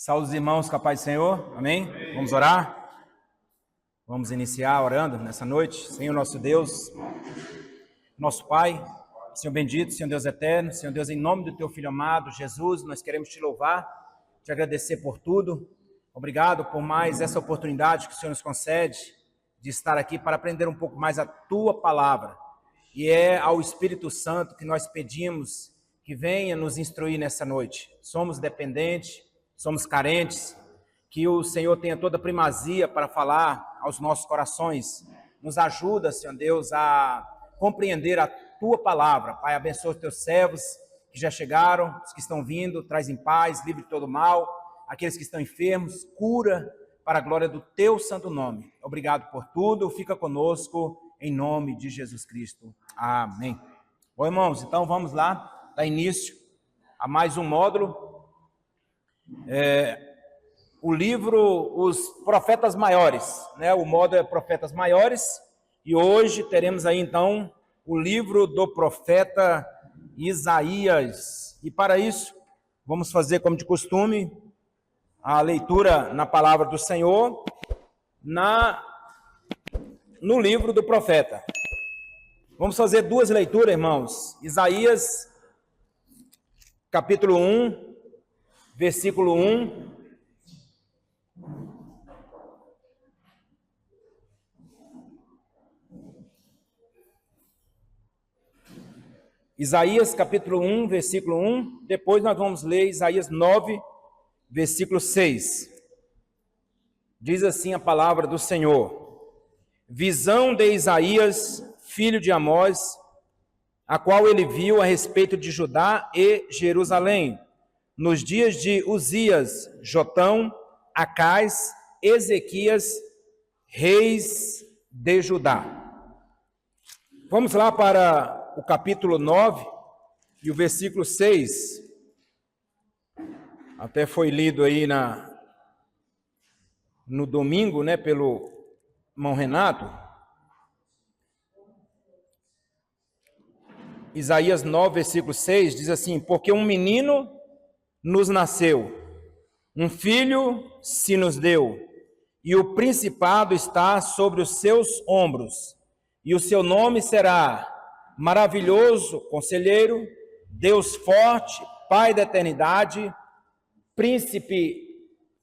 Saúde os irmãos com a paz do Senhor, amém? Amém? Vamos orar? Vamos iniciar orando nessa noite. Senhor nosso Deus, nosso Pai, Senhor bendito, Senhor Deus eterno, Senhor Deus, em nome do Teu Filho amado, Jesus, nós queremos Te louvar, Te agradecer por tudo. Obrigado por mais essa oportunidade que o Senhor nos concede de estar aqui para aprender um pouco mais a Tua Palavra. E é ao Espírito Santo que nós pedimos que venha nos instruir nessa noite. Somos dependentes, somos carentes, que o Senhor tenha toda a primazia para falar aos nossos corações. Nos ajuda, Senhor Deus, a compreender a Tua Palavra. Pai, abençoa os Teus servos que já chegaram, os que estão vindo, traz em paz, livre de todo mal. Aqueles que estão enfermos, cura para a glória do Teu santo nome. Obrigado por tudo, fica conosco, em nome de Jesus Cristo. Amém. Bom, irmãos, então vamos lá, dar início a mais um módulo. O livro Os Profetas Maiores, né? O módulo é Profetas Maiores, e hoje teremos aí então o livro do profeta Isaías. E para isso, vamos fazer como de costume, a leitura na palavra do Senhor, no livro do profeta. Vamos fazer duas leituras, irmãos. Isaías, capítulo 1, versículo 1. Isaías, capítulo 1, versículo 1. Depois nós vamos ler Isaías 9, versículo 6. Diz assim a palavra do Senhor: visão de Isaías, filho de Amós, a qual ele viu a respeito de Judá e Jerusalém, nos dias de Uzias, Jotão, Acais, Ezequias, reis de Judá. Vamos lá para o capítulo 9 e o versículo 6. Até foi lido aí no domingo, né, pelo irmão Renato. Isaías 9, versículo 6 diz assim: porque um menino nos nasceu, um filho se nos deu, e o principado está sobre os seus ombros, e o seu nome será Maravilhoso Conselheiro, Deus Forte, Pai da Eternidade, Príncipe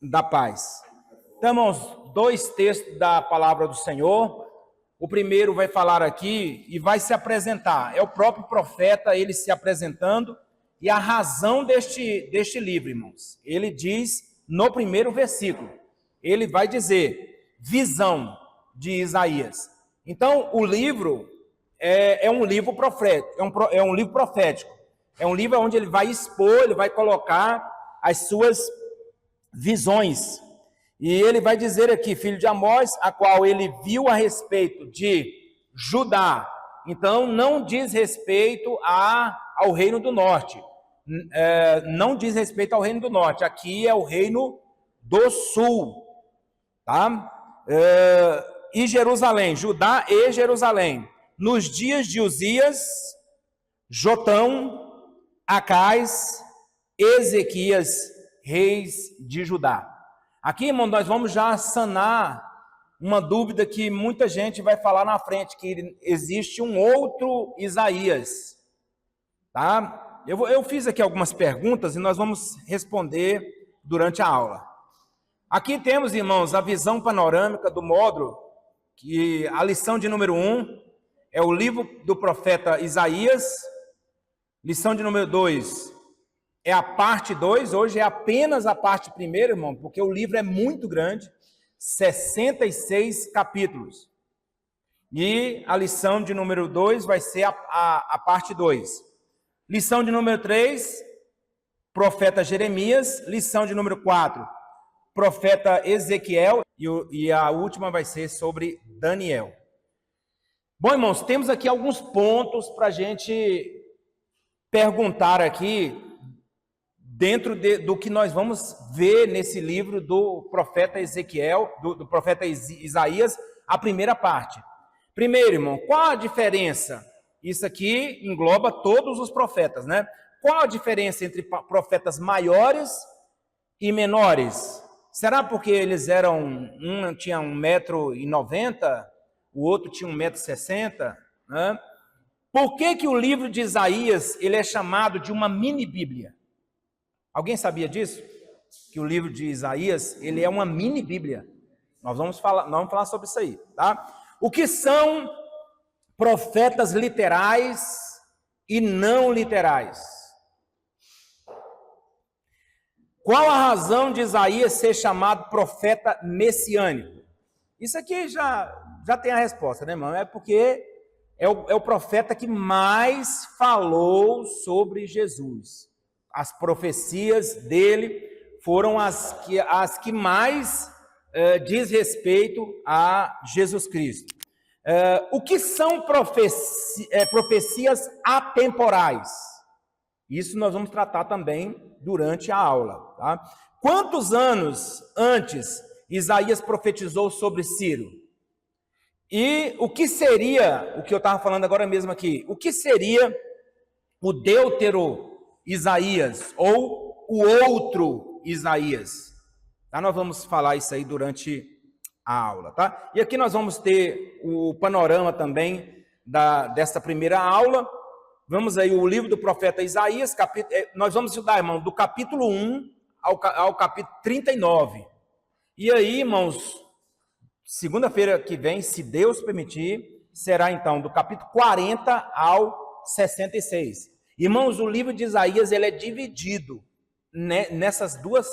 da Paz. Então, irmãos, dois textos da palavra do Senhor. O primeiro vai falar aqui e vai se apresentar. É o próprio profeta, ele se apresentando, e a razão deste livro, irmãos. Ele diz no primeiro versículo, ele vai dizer, visão de Isaías. Então, o livro é um livro profético, é um livro profético. É um livro onde ele vai expor, ele vai colocar as suas visões. E ele vai dizer aqui, filho de Amós, a qual ele viu a respeito de Judá. Então, não diz respeito ao reino do norte. Não diz respeito ao reino do norte. Aqui é o reino do sul. Tá? E Jerusalém, Judá e Jerusalém. Nos dias de Uzias, Jotão, Acais, Ezequias, reis de Judá. Aqui, irmão, nós vamos já sanar uma dúvida que muita gente vai falar na frente, que existe um outro Isaías. Tá? Eu fiz aqui algumas perguntas e nós vamos responder durante a aula. Aqui temos, irmãos, a visão panorâmica do módulo, que a lição de número 1 é o livro do profeta Isaías. Lição de número 2 é a parte 2, hoje é apenas a parte primeira, irmão, porque o livro é muito grande, 66 capítulos. E a lição de número 2 vai ser a parte 2. Lição de número 3, profeta Jeremias. Lição de número 4, profeta Ezequiel. E a última vai ser sobre Daniel. Bom, irmãos, temos aqui alguns pontos para a gente perguntar aqui, dentro do que nós vamos ver nesse livro do profeta Ezequiel, do profeta Isaías, a primeira parte. Primeiro, irmão, qual a diferença? Isso aqui engloba todos os profetas, né? Qual a diferença entre profetas maiores e menores? Será porque eles eram, um tinha 1,90 m, o outro tinha 1,60 m, né? Por que o livro de Isaías ele é chamado de uma mini-bíblia? Alguém sabia disso? Que o livro de Isaías ele é uma mini-bíblia. Nós vamos falar sobre isso aí, tá? O que são profetas literais e não literais? Qual a razão de Isaías ser chamado profeta messiânico? Isso aqui já tem a resposta, né, irmão? É porque é o profeta que mais falou sobre Jesus. As profecias dele foram as que mais diz respeito a Jesus Cristo. O que são profecias atemporais? Isso nós vamos tratar também durante a aula. Tá? Quantos anos antes Isaías profetizou sobre Ciro? E o que seria, o que eu estava falando agora mesmo aqui, o que seria o Deutero Isaías ou o outro Isaías? Tá? Nós vamos falar isso aí durante a aula, tá? E aqui nós vamos ter o panorama também desta primeira aula. Vamos aí o livro do profeta Isaías, nós vamos estudar, irmão, do capítulo 1 ao capítulo 39. E aí, irmãos, segunda-feira que vem, se Deus permitir, será então do capítulo 40 ao 66. Irmãos, o livro de Isaías ele é dividido nesses dois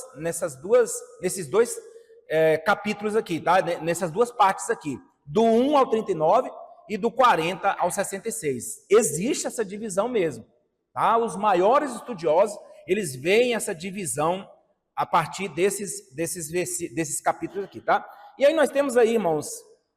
capítulos aqui, tá? Nessas duas partes aqui, do 1 ao 39 e do 40 ao 66. Existe essa divisão mesmo, tá? Os maiores estudiosos, eles veem essa divisão a partir desses capítulos aqui, tá? E aí nós temos aí, irmãos,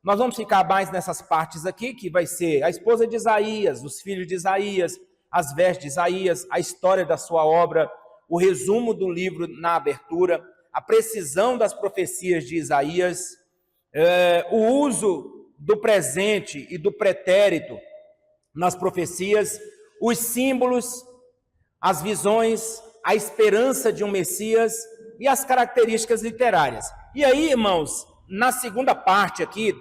nós vamos ficar mais nessas partes aqui, que vai ser a esposa de Isaías, os filhos de Isaías, as vestes de Isaías, a história da sua obra, o resumo do livro na abertura, a precisão das profecias de Isaías, o uso do presente e do pretérito nas profecias, os símbolos, as visões, a esperança de um Messias e as características literárias. E aí, irmãos, na segunda parte aqui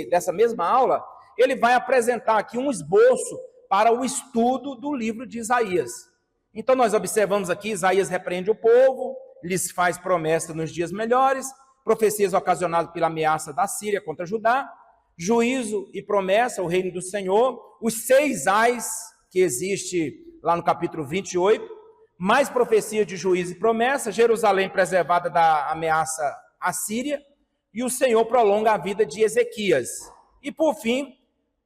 dessa mesma aula, ele vai apresentar aqui um esboço para o estudo do livro de Isaías. Então nós observamos aqui, Isaías repreende o povo, lhes faz promessa nos dias melhores, profecias ocasionadas pela ameaça da Síria contra Judá, juízo e promessa, o reino do Senhor, os 6 ais que existe lá no capítulo 28, mais profecias de juízo e promessa, Jerusalém preservada da ameaça à Síria, e o Senhor prolonga a vida de Ezequias. E por fim,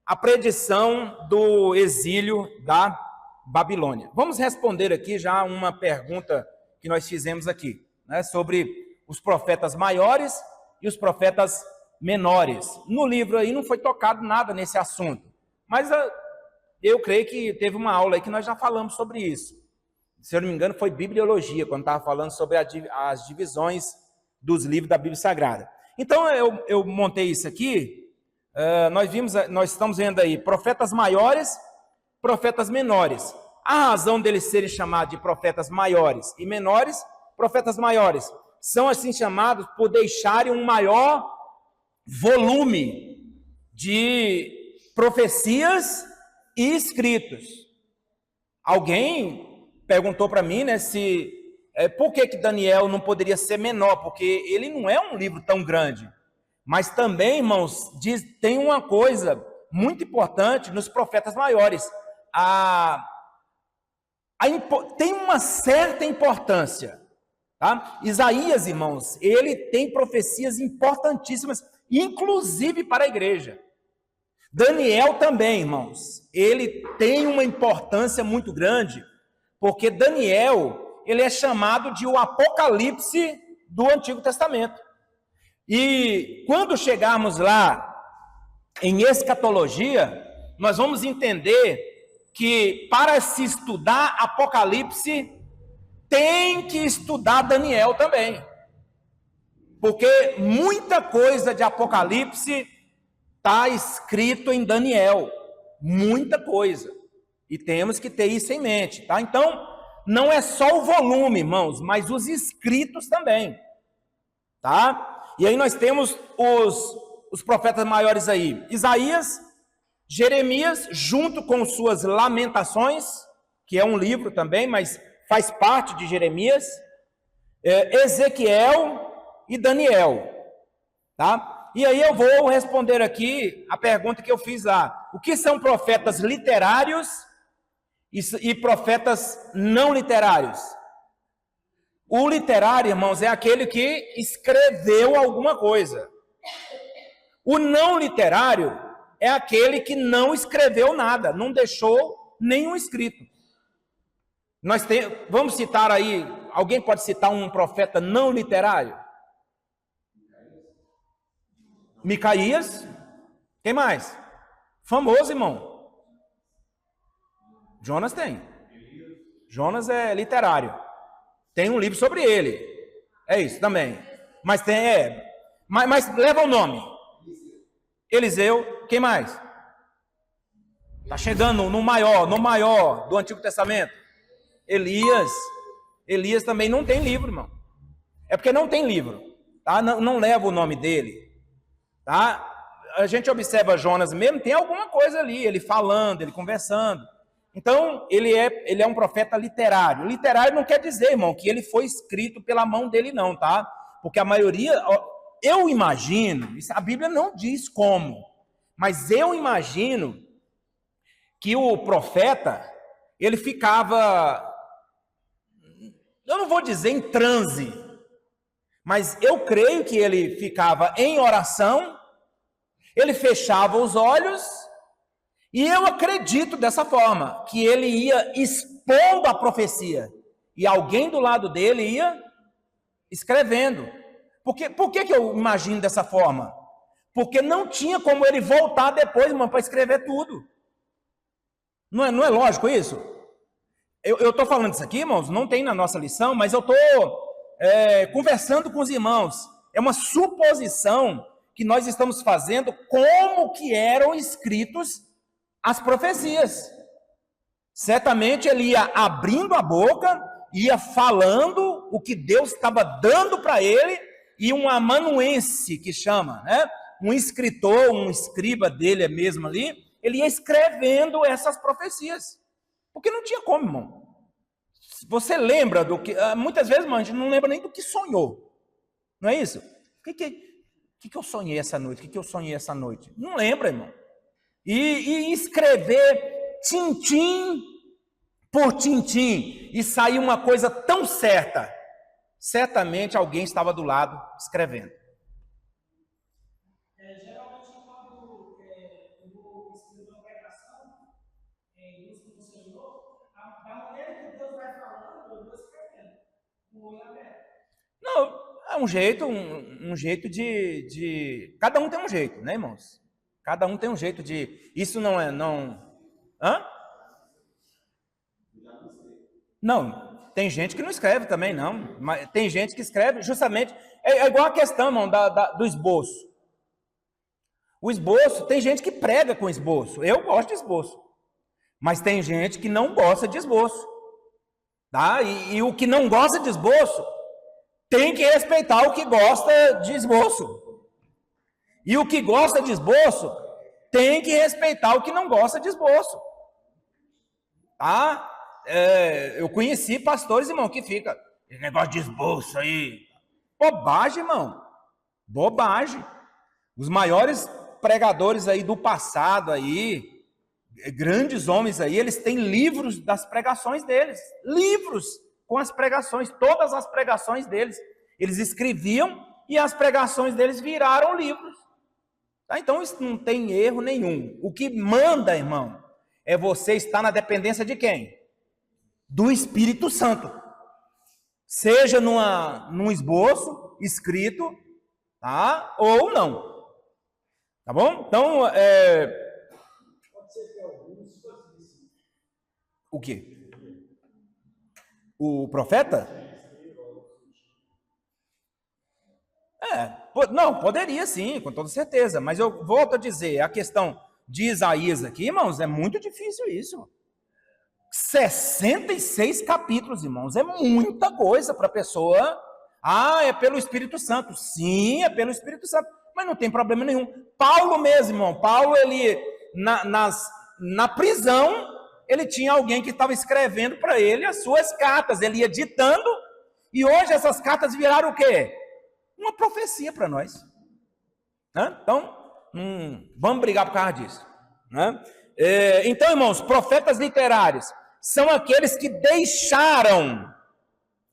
a predição do exílio da Babilônia. Vamos responder aqui já uma pergunta que nós fizemos aqui, né, sobre os profetas maiores e os profetas menores. No livro aí não foi tocado nada nesse assunto, mas eu creio que teve uma aula aí que nós já falamos sobre isso. Se eu não me engano, foi Bibliologia, quando estava falando sobre as divisões dos livros da Bíblia Sagrada. Então, eu montei isso aqui, nós estamos vendo aí profetas maiores, profetas menores. A razão deles serem chamados de profetas maiores e menores, profetas maiores, são assim chamados por deixarem um maior volume de profecias e escritos. Alguém perguntou para mim, né, por que Daniel não poderia ser menor, porque ele não é um livro tão grande. Mas também, irmãos, tem uma coisa muito importante nos profetas maiores. Tem uma certa importância. Tá? Isaías, irmãos, ele tem profecias importantíssimas, inclusive para a igreja. Daniel também, irmãos, ele tem uma importância muito grande, porque Daniel, ele é chamado de o Apocalipse do Antigo Testamento. E quando chegarmos lá em escatologia, nós vamos entender que para se estudar Apocalipse, tem que estudar Daniel também. Porque muita coisa de Apocalipse está escrito em Daniel. Muita coisa. E temos que ter isso em mente, tá? Então, não é só o volume, irmãos, mas os escritos também, tá? E aí nós temos os profetas maiores aí, Isaías, Jeremias, junto com suas lamentações, que é um livro também, mas faz parte de Jeremias, Ezequiel e Daniel, tá? E aí eu vou responder aqui a pergunta que eu fiz lá. O que são profetas literários e profetas não literários? O literário, irmãos, é aquele que escreveu alguma coisa. O não literário é aquele que não escreveu nada, não deixou nenhum escrito. Vamos citar aí, alguém pode citar um profeta não literário? Micaías. Quem mais? Famoso, irmão. Jonas tem. Jonas é literário. Tem um livro sobre ele. É isso também. Mas mas leva o nome. Eliseu. Quem mais? Está chegando no maior do Antigo Testamento. Elias. Elias também não tem livro, irmão. É porque não tem livro. Tá? Não leva o nome dele. Tá? A gente observa Jonas mesmo, tem alguma coisa ali, ele falando, ele conversando. Então, ele é um profeta literário. Literário não quer dizer, irmão, que ele foi escrito pela mão dele, não, tá? Porque a maioria, eu imagino, a Bíblia não diz como, mas eu imagino que o profeta, ele ficava, eu não vou dizer em transe, mas eu creio que ele ficava em oração, ele fechava os olhos, e eu acredito dessa forma, que ele ia expondo a profecia, e alguém do lado dele ia escrevendo. Por que eu imagino dessa forma? Porque não tinha como ele voltar depois, irmão, para escrever tudo. Não é lógico isso? Eu estou falando isso aqui, irmãos, não tem na nossa lição, mas eu estou conversando com os irmãos. É uma suposição que nós estamos fazendo como que eram escritos as profecias. Certamente ele ia abrindo a boca, ia falando o que Deus estava dando para ele, e um amanuense, que chama, né? Um escritor, um escriba dele mesmo ali, ele ia escrevendo essas profecias. Porque não tinha como, irmão. Você lembra do que... Muitas vezes, irmão, a gente não lembra nem do que sonhou. Não é isso? O que eu sonhei essa noite? O que eu sonhei essa noite? Não lembra, irmão. E escrever tintim por tintim e sair uma coisa tão certa, certamente alguém estava do lado escrevendo. Geralmente, quando eu vou escrever uma pregação, isso que você falou, da maneira que Deus vai falando, eu vou escrevendo, com o olho aberto. Não, é um jeito de... Cada um tem um jeito, né, irmãos? Cada um tem um jeito de... Isso não é... Hã? Não, tem gente que não escreve também, não. Mas tem gente que escreve justamente... É igual a questão, irmão, do esboço. O esboço, tem gente que prega com esboço. Eu gosto de esboço. Mas tem gente que não gosta de esboço. Tá? E o que não gosta de esboço tem que respeitar o que gosta de esboço. E o que gosta de esboço tem que respeitar o que não gosta de esboço. Tá? Eu conheci pastores, irmão, que fica esse negócio de esboço aí. Bobagem, irmão. Bobagem. Os maiores pregadores aí do passado aí, grandes homens aí, eles têm livros das pregações deles. Livros com as pregações, todas as pregações deles. Eles escreviam e as pregações deles viraram livros. Tá? Então isso não tem erro nenhum. O que manda, irmão, é você estar na dependência de quem? Do Espírito Santo. Seja num esboço escrito, tá? Ou não. Tá bom? Então, Pode ser que alguns fossem assim. O quê? O profeta? Não, poderia sim, com toda certeza. Mas eu volto a dizer, a questão de Isaías aqui, irmãos, é muito difícil isso. 66 capítulos, irmãos, é muita coisa para a pessoa. Ah, é pelo Espírito Santo. Sim, é pelo Espírito Santo, mas não tem problema nenhum. Paulo mesmo, irmão, Paulo, ele, na prisão, ele tinha alguém que estava escrevendo para ele as suas cartas, ele ia ditando, e hoje essas cartas viraram o quê? Uma profecia para nós. Então, vamos brigar por causa disso. Então, irmãos, profetas literários são aqueles que deixaram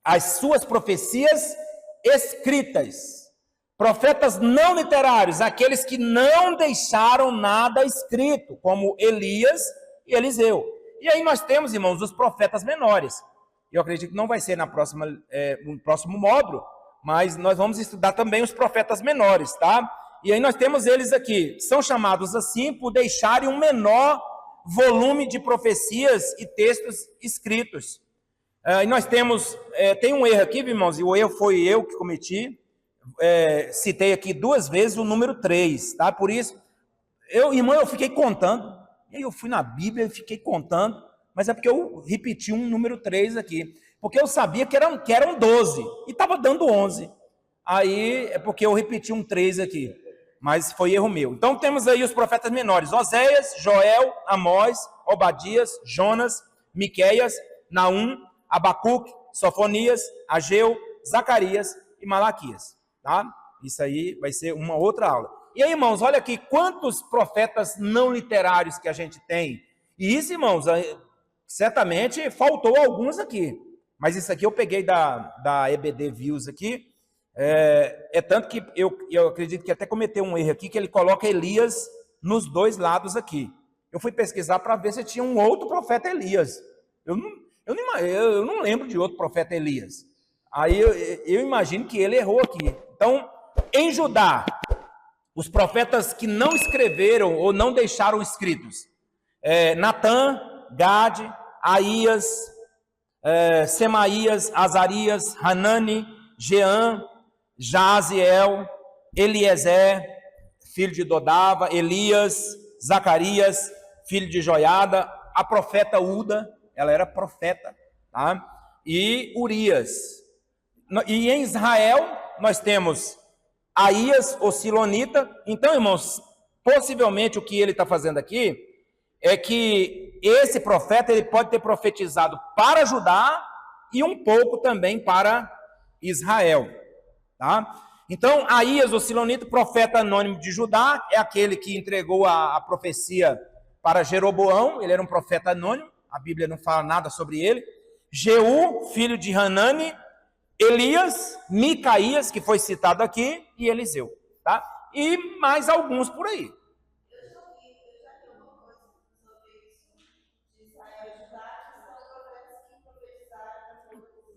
as suas profecias escritas. Profetas não literários, aqueles que não deixaram nada escrito, como Elias e Eliseu. E aí nós temos, irmãos, os profetas menores. Eu acredito que não vai ser no próximo módulo, mas nós vamos estudar também os profetas menores, tá? E aí nós temos eles aqui, são chamados assim por deixarem um menor volume de profecias e textos escritos. E nós temos, tem um erro aqui, irmãos, e o erro foi eu que cometi, citei aqui 2 vezes o número 3, tá? Por isso, eu fiquei contando, e aí eu fui na Bíblia e fiquei contando, mas é porque eu repeti um número 3 aqui, porque eu sabia que eram 12, e estava dando 11, aí é porque eu repeti um 3 aqui, mas foi erro meu. Então temos aí os profetas menores, Oséias, Joel, Amós, Obadias, Jonas, Miqueias, Naum, Abacuque, Sofonias, Ageu, Zacarias e Malaquias, tá? Isso aí vai ser uma outra aula. E aí, irmãos, olha aqui quantos profetas não literários que a gente tem. E isso, irmãos, certamente faltou alguns aqui. Mas isso aqui eu peguei da EBD Views aqui. Tanto que eu acredito que até cometeu um erro aqui, que ele coloca Elias nos 2 lados aqui. Eu fui pesquisar para ver se tinha um outro profeta Elias. Eu não lembro de outro profeta Elias. Aí eu imagino que ele errou aqui. Então, em Judá, os profetas que não escreveram ou não deixaram escritos, Natã, Gade, Aías, Semaías, Azarias, Hanani, Jean, Jaziel, Eliezer, filho de Dodava, Elias, Zacarias, filho de Joiada, a profeta Uda, ela era profeta, tá? E Urias. E em Israel, nós temos Aías, o Silonita. Então, irmãos, possivelmente o que ele está fazendo aqui é que esse profeta ele pode ter profetizado para Judá e um pouco também para Israel, tá? Então, Aías, o Silonita, profeta anônimo de Judá, é aquele que entregou a profecia para Jeroboão, ele era um profeta anônimo, a Bíblia não fala nada sobre ele. Jeú, filho de Hanani, Elias, Micaías, que foi citado aqui, e Eliseu, tá? E mais alguns por aí.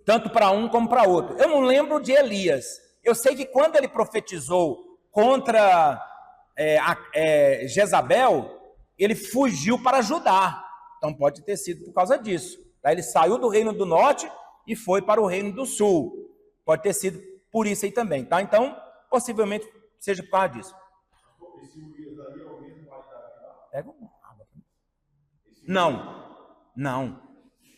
Tanto para um como para outro. Eu não lembro de Elias. Eu sei que quando ele profetizou contra Jezabel, ele fugiu para Judá. Então pode ter sido por causa disso. Tá? Ele saiu do reino do norte e foi para o reino do sul. Pode ter sido por isso aí também. Tá? Então, possivelmente seja por causa disso. Não.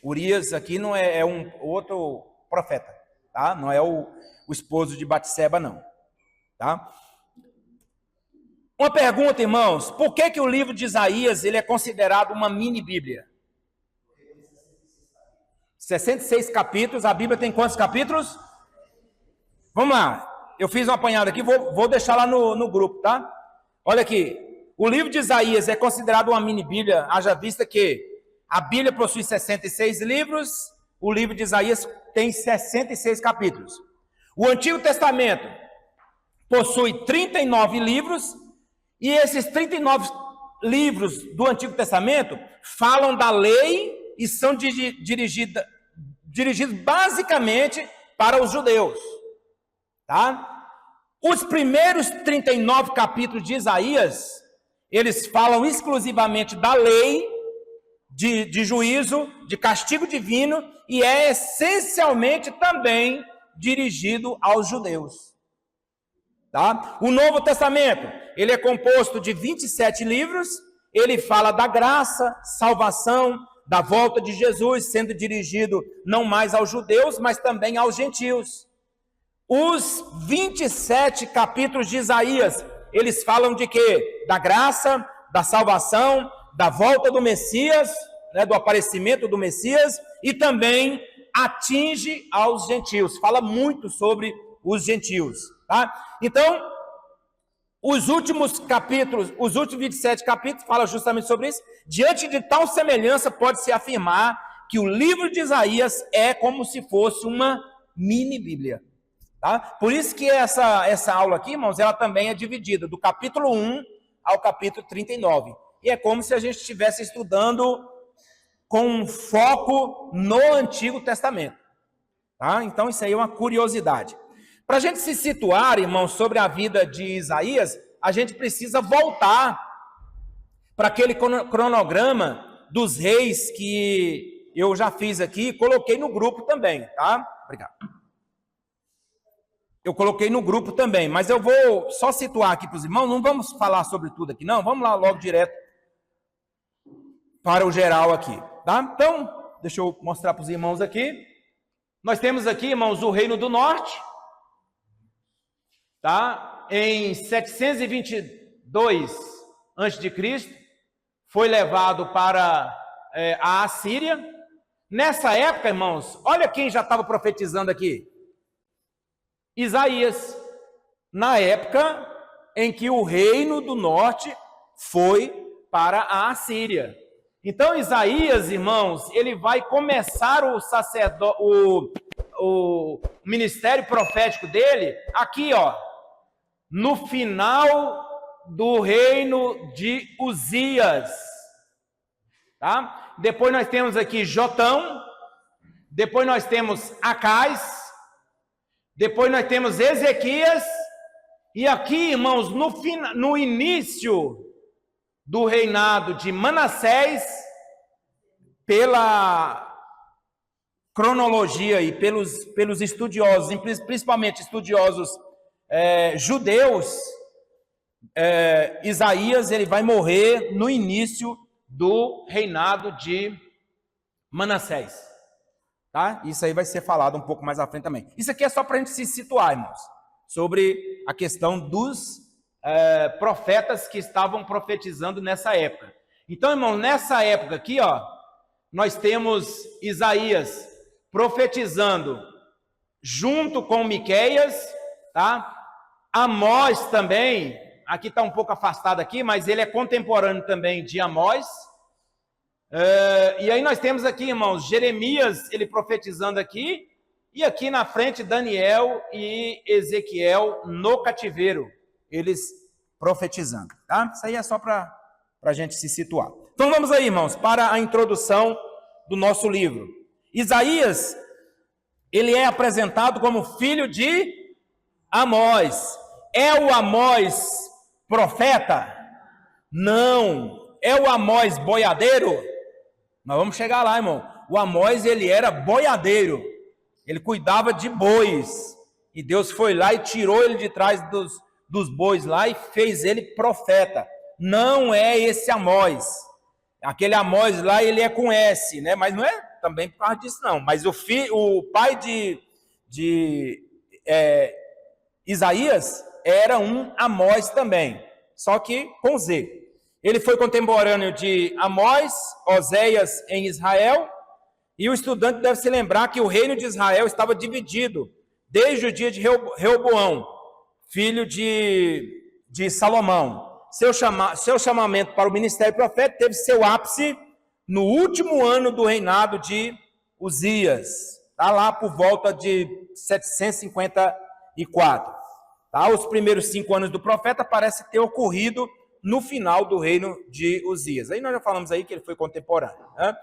Urias aqui não é um outro profeta, tá? Não é o esposo de Batseba, não. Tá? Uma pergunta, irmãos, por que o livro de Isaías ele é considerado uma mini-bíblia? 66 capítulos, a Bíblia tem quantos capítulos? Vamos lá, eu fiz uma apanhada aqui, vou deixar lá no grupo, tá? Olha aqui, o livro de Isaías é considerado uma mini-bíblia, haja vista que a Bíblia possui 66 livros, o livro de Isaías tem 66 capítulos. O Antigo Testamento possui 39 livros, e esses 39 livros do Antigo Testamento falam da lei e são dirigidos basicamente para os judeus. Tá? Os primeiros 39 capítulos de Isaías, eles falam exclusivamente da lei, de juízo, de castigo divino, e é essencialmente também dirigido aos judeus. Tá? O Novo Testamento, ele é composto de 27 livros, ele fala da graça, salvação, da volta de Jesus, sendo dirigido não mais aos judeus, mas também aos gentios. Os 27 capítulos de Isaías, eles falam de quê? Da graça, da salvação, da volta do Messias, né, do aparecimento do Messias, e também atinge aos gentios, fala muito sobre os gentios, tá? Então, os últimos capítulos, os últimos 27 capítulos falam justamente sobre isso. Diante de tal semelhança, pode-se afirmar que o livro de Isaías é como se fosse uma mini Bíblia, tá? Por isso que essa aula aqui, irmãos, ela também é dividida do capítulo 1 ao capítulo 39. E é como se a gente estivesse estudando com um foco no Antigo Testamento, tá? Então isso aí é uma curiosidade. Para a gente se situar, irmãos, sobre a vida de Isaías, a gente precisa voltar para aquele cronograma dos reis que eu já fiz aqui, coloquei no grupo também, tá? Obrigado. Eu coloquei no grupo também, mas eu vou só situar aqui para os irmãos, não vamos falar sobre tudo aqui não, vamos lá logo direto para o geral aqui, tá? Então, deixa eu mostrar para os irmãos aqui. Nós temos aqui, irmãos, o Reino do Norte, tá? Em 722 a.C., foi levado para a Assíria. Nessa época, irmãos, olha quem já estava profetizando aqui. Isaías, na época em que o Reino do Norte foi para a Assíria. Então, Isaías, irmãos, ele vai começar o ministério profético dele aqui, ó, no final do reino de Uzias, tá? Depois nós temos aqui Jotão, depois nós temos Acais, depois nós temos Ezequias, e aqui, irmãos, no início do reinado de Manassés, pela cronologia e pelos estudiosos, principalmente estudiosos judeus, Isaías ele vai morrer no início do reinado de Manassés, tá? Isso aí vai ser falado um pouco mais à frente também. Isso aqui é só para a gente se situar, irmãos, sobre a questão dos profetas que estavam profetizando nessa época. Então, irmão, nessa época aqui, ó, nós temos Isaías profetizando junto com Miqueias, tá? Amós também, aqui está um pouco afastado aqui, mas ele é contemporâneo também de Amós. E aí nós temos aqui, irmãos, Jeremias, ele profetizando aqui, e aqui na frente Daniel e Ezequiel no cativeiro, eles profetizando, tá? Isso aí é só para a gente se situar. Então vamos aí, irmãos, para a introdução do nosso livro. Isaías, ele é apresentado como filho de Amós. É o Amós profeta? Não. É o Amós boiadeiro? Nós vamos chegar lá, irmão. O Amós, ele era boiadeiro. Ele cuidava de bois. E Deus foi lá e tirou ele de trás dos bois lá e fez ele profeta. Não é esse Amós. Aquele Amós lá, ele é com S, né? Mas não é também por causa disso, não. Mas o pai de Isaías era um Amós também, só que com Z. Ele foi contemporâneo de Amós, Oséias em Israel, e o estudante deve se lembrar que o reino de Israel estava dividido desde o dia de Reoboão, filho de Salomão. Seu chamamento para o ministério profético teve seu ápice no último ano do reinado de Uzias, tá? Lá por volta de 754. Tá? Os primeiros 5 anos do profeta parece ter ocorrido no final do reino de Uzias. Aí nós já falamos aí que ele foi contemporâneo, né?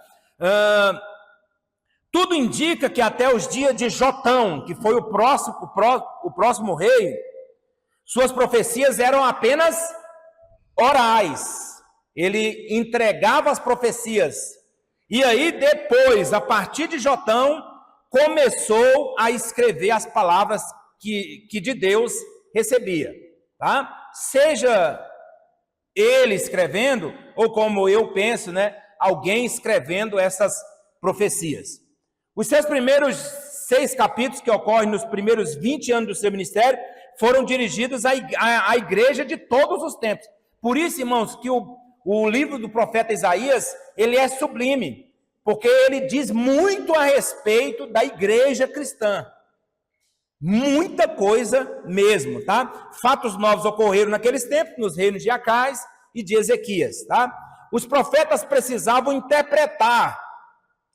Tudo indica que até os dias de Jotão, que foi o próximo rei, suas profecias eram apenas orais. Ele entregava as profecias. E aí depois, a partir de Jotão, começou a escrever as palavras que de Deus recebia, tá? Seja ele escrevendo, ou como eu penso, né, alguém escrevendo essas profecias. Os seus primeiros 6 capítulos, que ocorrem nos primeiros 20 anos do seu ministério, foram dirigidos à igreja de todos os tempos. Por isso, irmãos, que o livro do profeta Isaías, ele é sublime, porque ele diz muito a respeito da igreja cristã. Muita coisa mesmo, tá? Fatos novos ocorreram naqueles tempos, nos reinos de Acais e de Ezequias, tá? Os profetas precisavam interpretar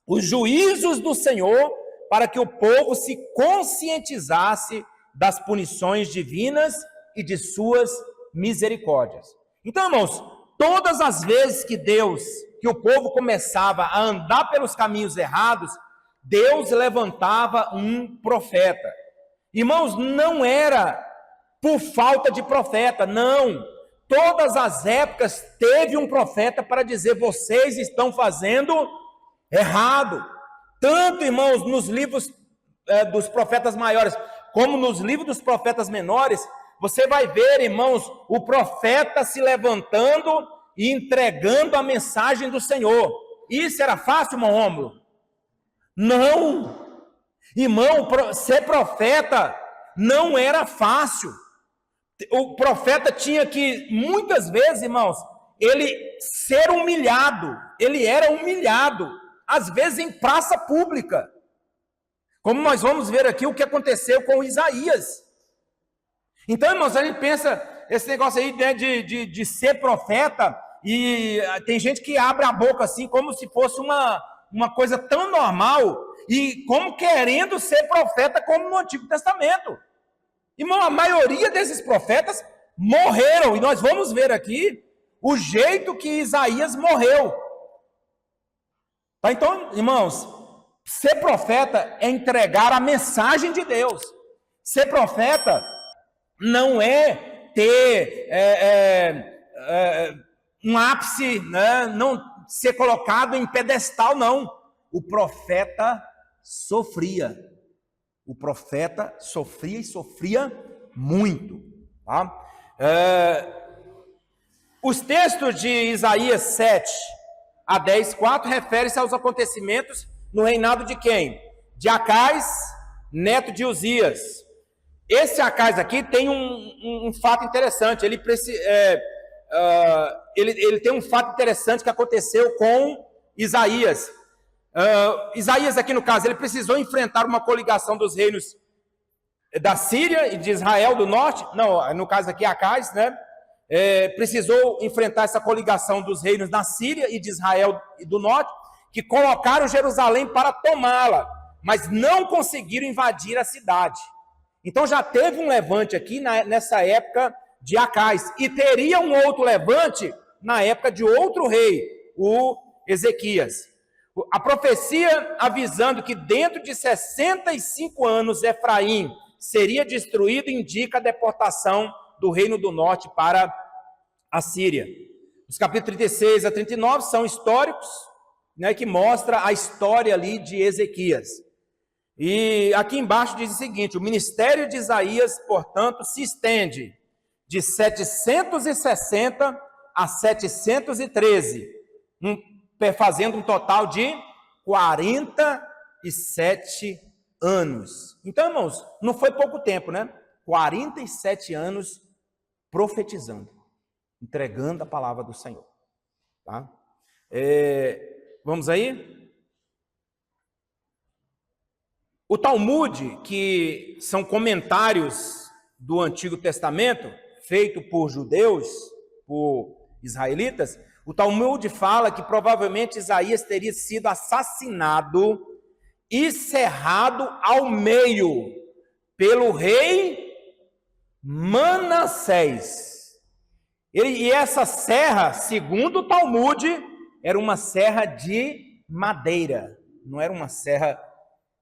os juízos do Senhor para que o povo se conscientizasse das punições divinas e de suas misericórdias. Então, irmãos, todas as vezes que o povo começava a andar pelos caminhos errados, Deus levantava um profeta. Irmãos, não era por falta de profeta, não. Todas as épocas teve um profeta para dizer: vocês estão fazendo errado. Tanto, irmãos, nos livros dos profetas maiores, como nos livros dos profetas menores, você vai ver, irmãos, o profeta se levantando e entregando a mensagem do Senhor. Isso era fácil, irmão Rômulo? Não. Irmão, ser profeta não era fácil. O profeta tinha que, muitas vezes, irmãos, ele ser humilhado. Ele era humilhado, às vezes em praça pública. Como nós vamos ver aqui o que aconteceu com Isaías. Então, irmãos, a gente pensa, esse negócio aí, né, de ser profeta, e tem gente que abre a boca assim, como se fosse uma coisa tão normal, e como querendo ser profeta como no Antigo Testamento. Irmão, a maioria desses profetas morreram, e nós vamos ver aqui o jeito que Isaías morreu. Tá? Então, irmãos, ser profeta é entregar a mensagem de Deus. Ser profeta não é ter um ápice, né? Não ser colocado em pedestal, não. O profeta sofria. O profeta sofria e sofria muito. Tá? Os textos de Isaías 7 a 10, 4 referem-se aos acontecimentos no reinado de quem? De Acais, neto de Uzias. Esse Acais aqui tem um fato interessante. Ele tem um fato interessante que aconteceu com Isaías. Isaías aqui no caso, ele precisou enfrentar uma coligação dos reinos da Síria e de Israel do norte, não, no caso aqui Acais, né? Precisou enfrentar essa coligação dos reinos da Síria e de Israel do norte, que colocaram Jerusalém para tomá-la, mas não conseguiram invadir a cidade. Então já teve um levante aqui nessa época de Acais, e teria um outro levante na época de outro rei, o Ezequias. A profecia avisando que dentro de 65 anos Efraim seria destruído indica a deportação do reino do norte para a Síria. Os capítulos 36 a 39 são históricos, né, que mostra a história ali de Ezequias. E aqui embaixo diz o seguinte: o ministério de Isaías, portanto, se estende de 760 a 713, fazendo um total de 47 anos. Então, irmãos, não foi pouco tempo, né? 47 anos profetizando, entregando a palavra do Senhor. Tá? Vamos aí? O Talmud, que são comentários do Antigo Testamento, feito por judeus, por israelitas, o Talmud fala que provavelmente Isaías teria sido assassinado e cerrado ao meio pelo rei Manassés. E essa serra, segundo o Talmud, era uma serra de madeira, não era uma serra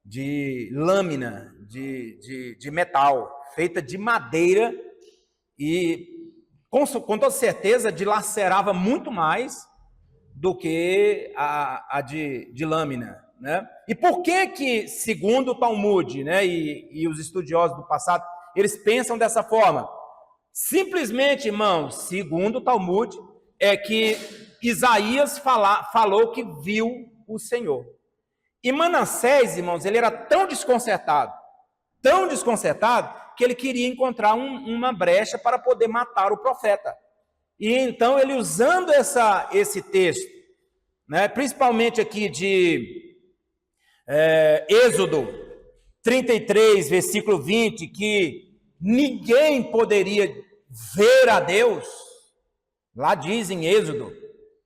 de lâmina, de metal, feita de madeira, e com toda certeza dilacerava muito mais do que a de lâmina, né? E por que, segundo o Talmud, né, e os estudiosos do passado, eles pensam dessa forma? Simplesmente, irmãos, segundo o Talmud, é que Isaías falou que viu o Senhor. E Manassés, irmãos, ele era tão desconcertado, que ele queria encontrar uma brecha para poder matar o profeta. E então ele, usando esse texto, né, principalmente aqui de Êxodo 33, versículo 20, que ninguém poderia ver a Deus, lá diz em Êxodo,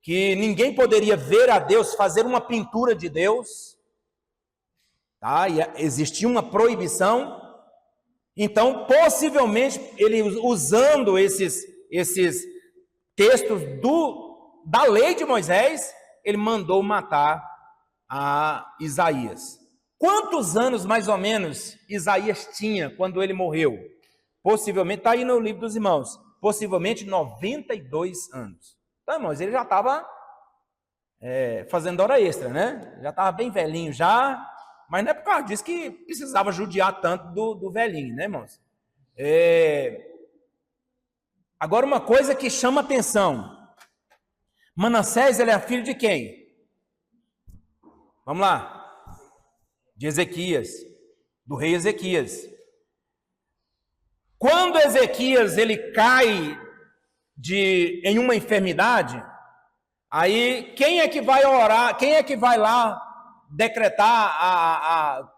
que ninguém poderia ver a Deus, fazer uma pintura de Deus, tá? E existia uma proibição. Então, possivelmente, ele usando esses textos da lei de Moisés, ele mandou matar a Isaías. Quantos anos, mais ou menos, Isaías tinha quando ele morreu? Possivelmente, está aí no livro dos irmãos, possivelmente 92 anos. Então, irmãos, ele já estava fazendo hora extra, né? Já estava bem velhinho já, mas não é por causa disso que precisava judiar tanto do velhinho, né, irmãos? Agora, uma coisa que chama atenção. Manassés, ele é filho de quem? Vamos lá. De Ezequias, do rei Ezequias. Quando Ezequias ele cai em uma enfermidade, aí quem é que vai orar, quem é que vai lá decretar,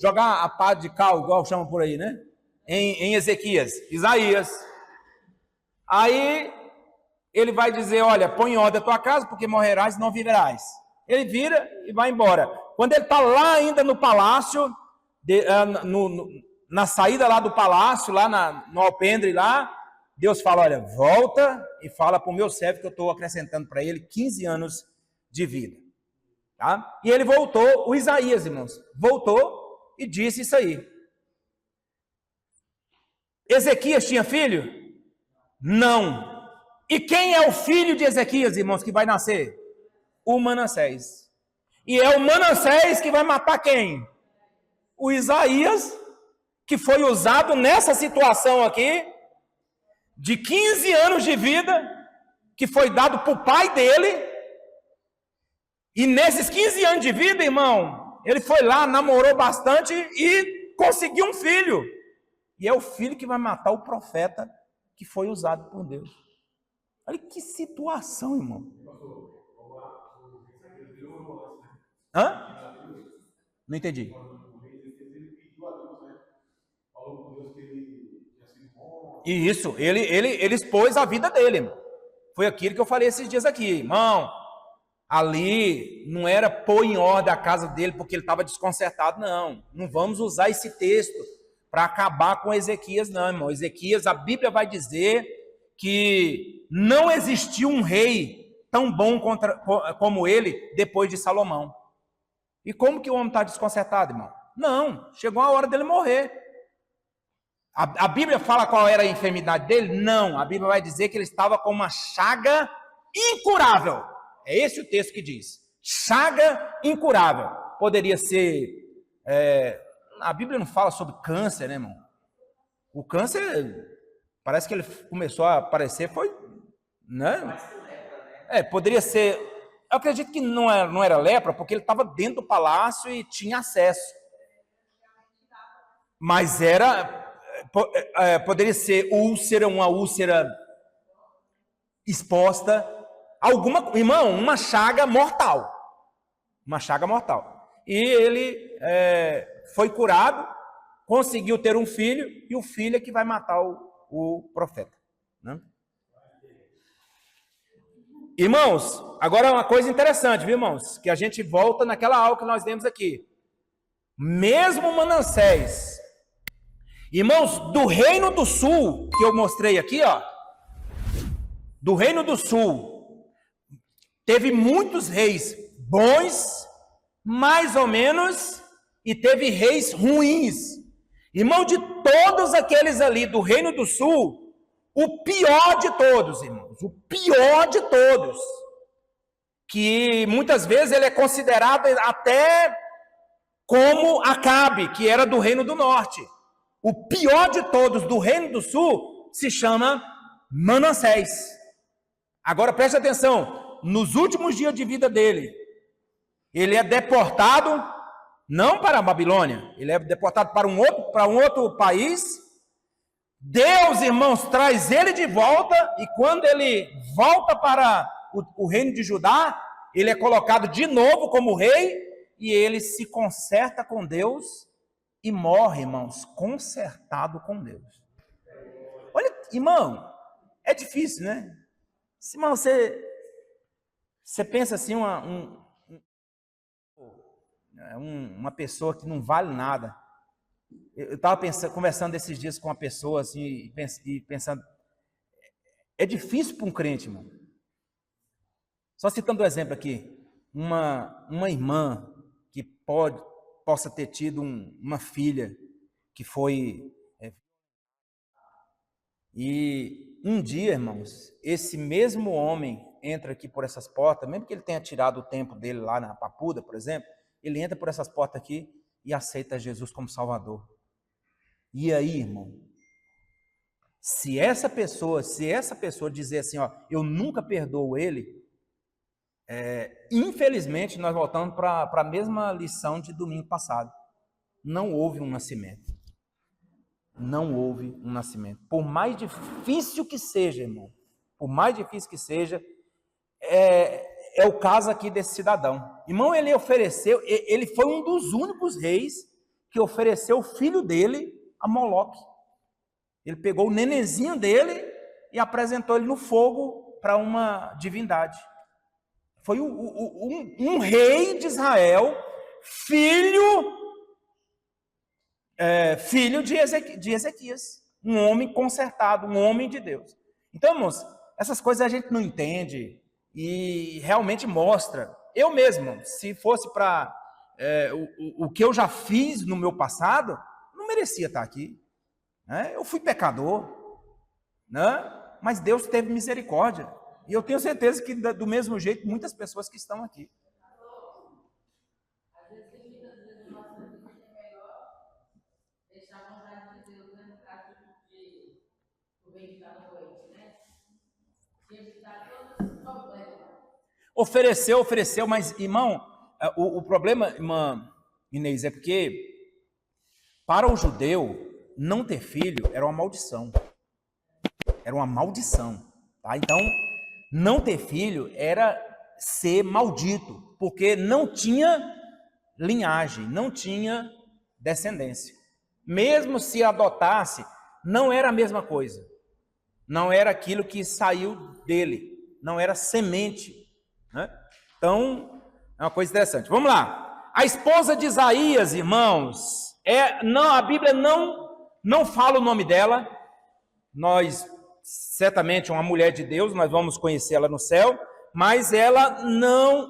jogar a pá de cal, igual chama por aí, né? Em Ezequias? Isaías. Aí ele vai dizer, olha, põe em ordem a tua casa, porque morrerás e não viverás. Ele vira e vai embora. Quando ele está lá ainda no palácio, na saída lá do palácio, lá no alpendre lá, Deus fala, olha, volta e fala para o meu servo que eu estou acrescentando para ele 15 anos de vida. Tá? E ele voltou, o Isaías, irmãos, voltou e disse isso aí. Ezequias tinha filho? Não. E quem é o filho de Ezequias, irmãos, que vai nascer? O Manassés. E é o Manassés que vai matar quem? O Isaías, que foi usado nessa situação aqui, de 15 anos de vida, que foi dado para o pai dele, e nesses 15 anos de vida, irmão, ele foi lá, namorou bastante e conseguiu um filho. E é o filho que vai matar o profeta que foi usado por Deus. Olha que situação, irmão. Hã? Não entendi. E isso, ele expôs a vida dele, irmão. Foi aquilo que eu falei esses dias aqui, irmão. Ali não era pôr em ordem a casa dele porque ele estava desconcertado, não. Não vamos usar esse texto para acabar com Ezequias, não, irmão. Ezequias, a Bíblia vai dizer que não existiu um rei tão bom como ele depois de Salomão. E como que o homem está desconcertado, irmão? Não, chegou a hora dele morrer. A Bíblia fala qual era a enfermidade dele? Não, a Bíblia vai dizer que ele estava com uma chaga incurável. É esse o texto que diz. Chaga incurável. Poderia ser... a Bíblia não fala sobre câncer, né, irmão? O câncer, parece que ele começou a aparecer, foi... né? Poderia ser... Eu acredito que não era lepra, porque ele estava dentro do palácio e tinha acesso. Mas poderia ser úlcera, uma úlcera exposta, irmão, uma chaga mortal. Uma chaga mortal. E ele foi curado, conseguiu ter um filho, e o filho é que vai matar o profeta. Né? Irmãos, agora uma coisa interessante, viu, irmãos? Que a gente volta naquela aula que nós demos aqui. Mesmo Manassés, irmãos, do Reino do Sul, que eu mostrei aqui, ó, do Reino do Sul, teve muitos reis bons, mais ou menos, e teve reis ruins. Irmão, de todos aqueles ali do Reino do Sul, o pior de todos, irmãos, o pior de todos, que muitas vezes ele é considerado até como Acabe, que era do Reino do Norte. O pior de todos do Reino do Sul se chama Manassés. Agora preste atenção, nos últimos dias de vida dele, ele é deportado, não para a Babilônia, ele é deportado para um outro país. Deus, irmãos, traz ele de volta, e quando ele volta para o reino de Judá, ele é colocado de novo como rei, e ele se conserta com Deus e morre, irmãos, consertado com Deus. Olha, irmão, é difícil, né? Irmão, você pensa assim, uma pessoa que não vale nada. Eu estava conversando esses dias com uma pessoa assim, e pensando, é difícil para um crente, irmão. Só citando um exemplo aqui, uma irmã que possa ter tido uma filha que foi... E um dia, irmãos, esse mesmo homem entra aqui por essas portas, mesmo que ele tenha tirado o tempo dele lá na Papuda, por exemplo, ele entra por essas portas aqui e aceita Jesus como Salvador. E aí, irmão, se essa pessoa dizer assim, ó, eu nunca perdoo ele, infelizmente nós voltamos para a mesma lição de domingo passado. Não houve um nascimento. Não houve um nascimento. Por mais difícil que seja, irmão, por mais difícil que seja, é o caso aqui desse cidadão. Irmão, ele foi um dos únicos reis que ofereceu o filho dele a Moloque. Ele pegou o nenenzinho dele e apresentou ele no fogo para uma divindade. Foi um rei de Israel, filho de Ezequias, um homem consertado, um homem de Deus. Então, irmãos, essas coisas a gente não entende e realmente mostra. Eu mesmo, se fosse para o que eu já fiz no meu passado, não merecia estar aqui. Né? Eu fui pecador, né? Mas Deus teve misericórdia. E eu tenho certeza que, do mesmo jeito, muitas pessoas que estão aqui. Ofereceu, mas, irmão, o problema, irmã Inês, é porque para o judeu, não ter filho era uma maldição. Era uma maldição. Tá? Então, não ter filho era ser maldito, porque não tinha linhagem, não tinha descendência. Mesmo se adotasse, não era a mesma coisa. Não era aquilo que saiu dele, não era semente. Né? Então, é uma coisa interessante. Vamos lá. A esposa de Isaías, irmãos, a Bíblia não fala o nome dela. Nós, certamente, uma mulher de Deus, nós vamos conhecê-la no céu, mas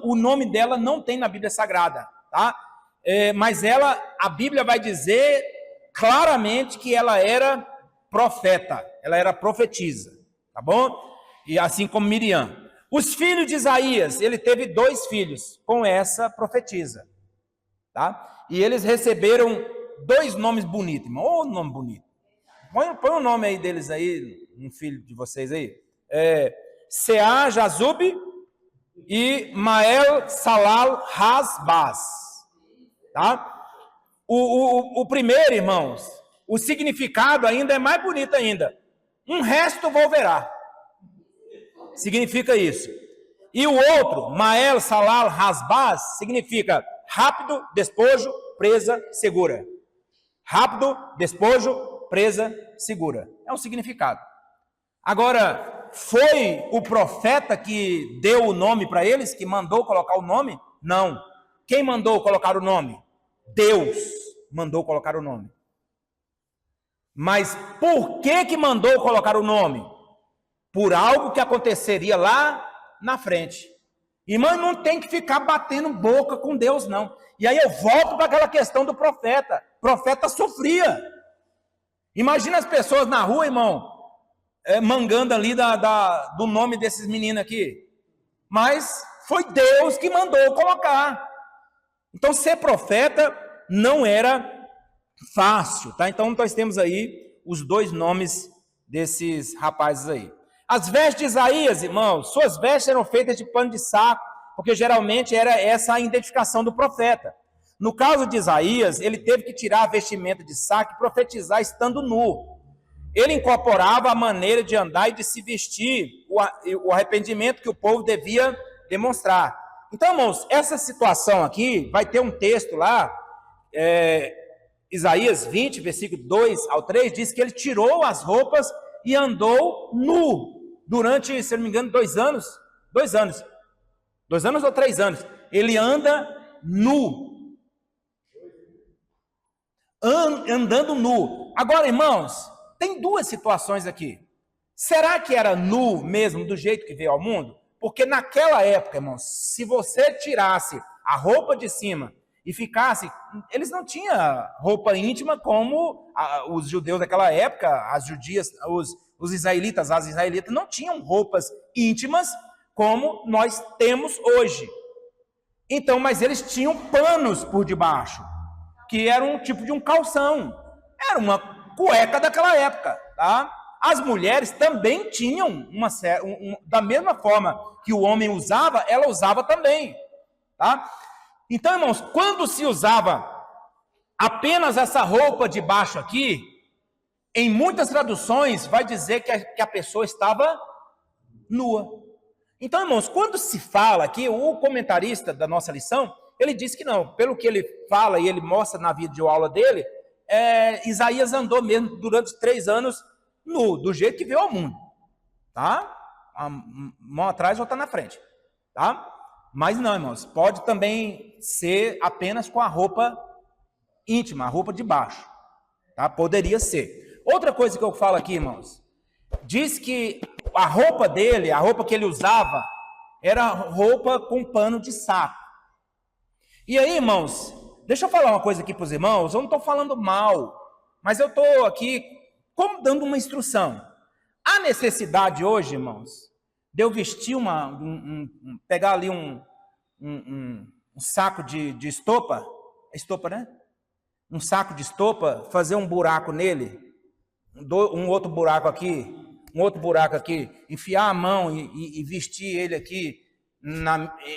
o nome dela não tem na Bíblia Sagrada, tá? Mas a Bíblia vai dizer claramente que ela era profeta, ela era profetisa, tá bom? E assim como Miriam. Os filhos de Isaías, ele teve 2 filhos com essa profetisa, tá? E eles receberam 2 nomes bonitos, irmão. Ô, nome bonito. Põe o nome aí deles aí, um filho de vocês aí. Seá Jazub e Mael Salal Hasbaz, tá? O primeiro, irmãos, o significado ainda é mais bonito ainda. Um resto volverá. Significa isso. E o outro, Mael Salal Hasbaz, significa rápido, despojo, presa, segura. Rápido, despojo, presa, segura. É o significado. Agora, foi o profeta que deu o nome para eles, que mandou colocar o nome? Não. Quem mandou colocar o nome? Deus mandou colocar o nome. Mas por que mandou colocar o nome? Por algo que aconteceria lá na frente. Irmão, não tem que ficar batendo boca com Deus, não. E aí eu volto para aquela questão do profeta. O profeta sofria. Imagina as pessoas na rua, irmão, mangando ali do nome desses meninos aqui. Mas foi Deus que mandou colocar. Então, ser profeta não era fácil, tá? Então, nós temos aí os 2 nomes desses rapazes aí. As vestes de Isaías, irmãos, suas vestes eram feitas de pano de saco, porque geralmente era essa a identificação do profeta. No caso de Isaías, ele teve que tirar a vestimenta de saco e profetizar estando nu. Ele incorporava a maneira de andar e de se vestir, o arrependimento que o povo devia demonstrar. Então, irmãos, essa situação aqui, vai ter um texto lá, Isaías 20, versículo 2 ao 3, diz que ele tirou as roupas e andou nu, durante, se não me engano, 2 anos, 2 anos, 2 anos ou 3 anos, ele anda nu, andando nu. Agora, irmãos, tem 2 situações aqui. Será que era nu mesmo, do jeito que veio ao mundo? Porque naquela época, irmãos, se você tirasse a roupa de cima e ficasse... Eles não tinham roupa íntima como os judeus daquela época, as judias, os israelitas, as israelitas não tinham roupas íntimas como nós temos hoje. Então, mas eles tinham panos por debaixo, que era um tipo de um calção. Era uma cueca daquela época, tá? As mulheres também tinham da mesma forma que o homem usava, ela usava também, tá? Então, irmãos, quando se usava apenas essa roupa de baixo aqui, em muitas traduções vai dizer que a pessoa estava nua. Então, irmãos, quando se fala aqui, o comentarista da nossa lição, ele diz que não, pelo que ele fala e ele mostra na videoaula dele, Isaías andou mesmo durante 3 anos nu, do jeito que veio ao mundo, tá? A mão atrás, outra na frente, tá? Mas não, irmãos, pode também ser apenas com a roupa íntima, a roupa de baixo, tá? Poderia ser. Outra coisa que eu falo aqui, irmãos, diz que a roupa dele, a roupa que ele usava, era roupa com pano de saco. E aí, irmãos, deixa eu falar uma coisa aqui para os irmãos, eu não estou falando mal, mas eu estou aqui como dando uma instrução. A necessidade hoje, irmãos, de eu vestir pegar ali um saco de estopa, estopa, né? Um saco de estopa, fazer um buraco nele, um outro buraco aqui, enfiar a mão e vestir ele aqui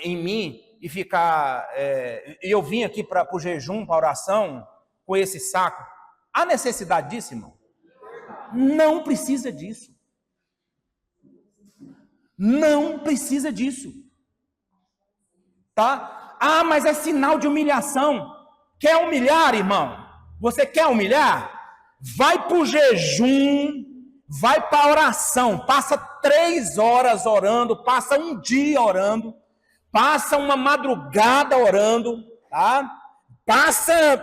em mim e ficar... eu vim aqui para o jejum, para a oração, com esse saco. Há necessidade disso, irmão? Não precisa disso. Não precisa disso. Tá? Ah, mas é sinal de humilhação. Quer humilhar, irmão? Você quer humilhar? Vai para o jejum, vai para a oração, passa 3 horas orando, passa um dia orando, passa uma madrugada orando, tá? Passa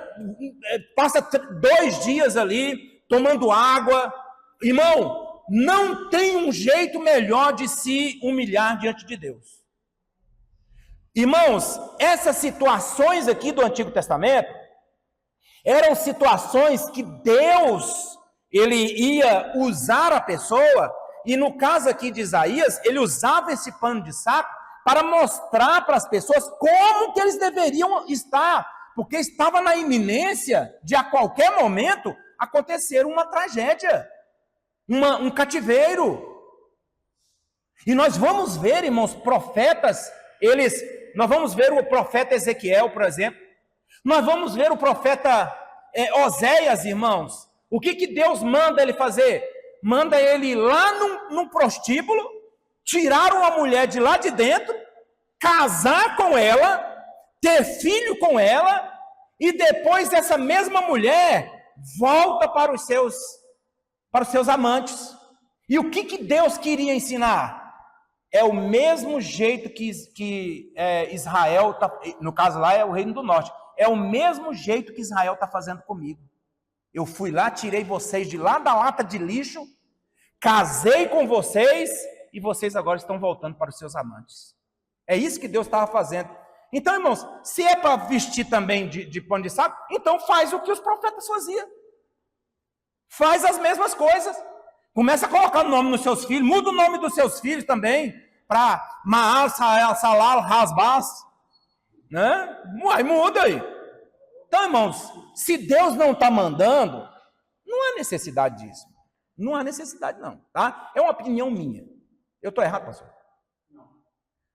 2 dias ali, tomando água. Irmão, não tem um jeito melhor de se humilhar diante de Deus. Irmãos, essas situações aqui do Antigo Testamento eram situações que Deus, ele ia usar a pessoa, e no caso aqui de Isaías, ele usava esse pano de saco para mostrar para as pessoas como que eles deveriam estar, porque estava na iminência de a qualquer momento acontecer uma tragédia, um cativeiro. E nós vamos ver, irmãos, profetas, nós vamos ver o profeta Ezequiel, por exemplo, nós vamos ver o profeta Oséias, irmãos. O que Deus manda ele fazer? Manda ele ir lá num prostíbulo, tirar uma mulher de lá de dentro, casar com ela, ter filho com ela, e depois essa mesma mulher volta para os seus amantes. E o que Deus queria ensinar? É o mesmo jeito que Israel, no caso lá é o Reino do Norte, é o mesmo jeito que Israel está fazendo comigo. Eu fui lá, tirei vocês de lá da lata de lixo, casei com vocês, e vocês agora estão voltando para os seus amantes. É isso que Deus estava fazendo. Então, irmãos, se é para vestir também de pano de saco, então faz o que os profetas faziam. Faz as mesmas coisas. Começa a colocar o nome nos seus filhos, muda o nome dos seus filhos também, para Maal, Salal, Rasbaz, né? Muda aí. Então, irmãos, se Deus não está mandando, não há necessidade disso. Não há necessidade não, tá? É uma opinião minha. Eu estou errado, pastor? Não.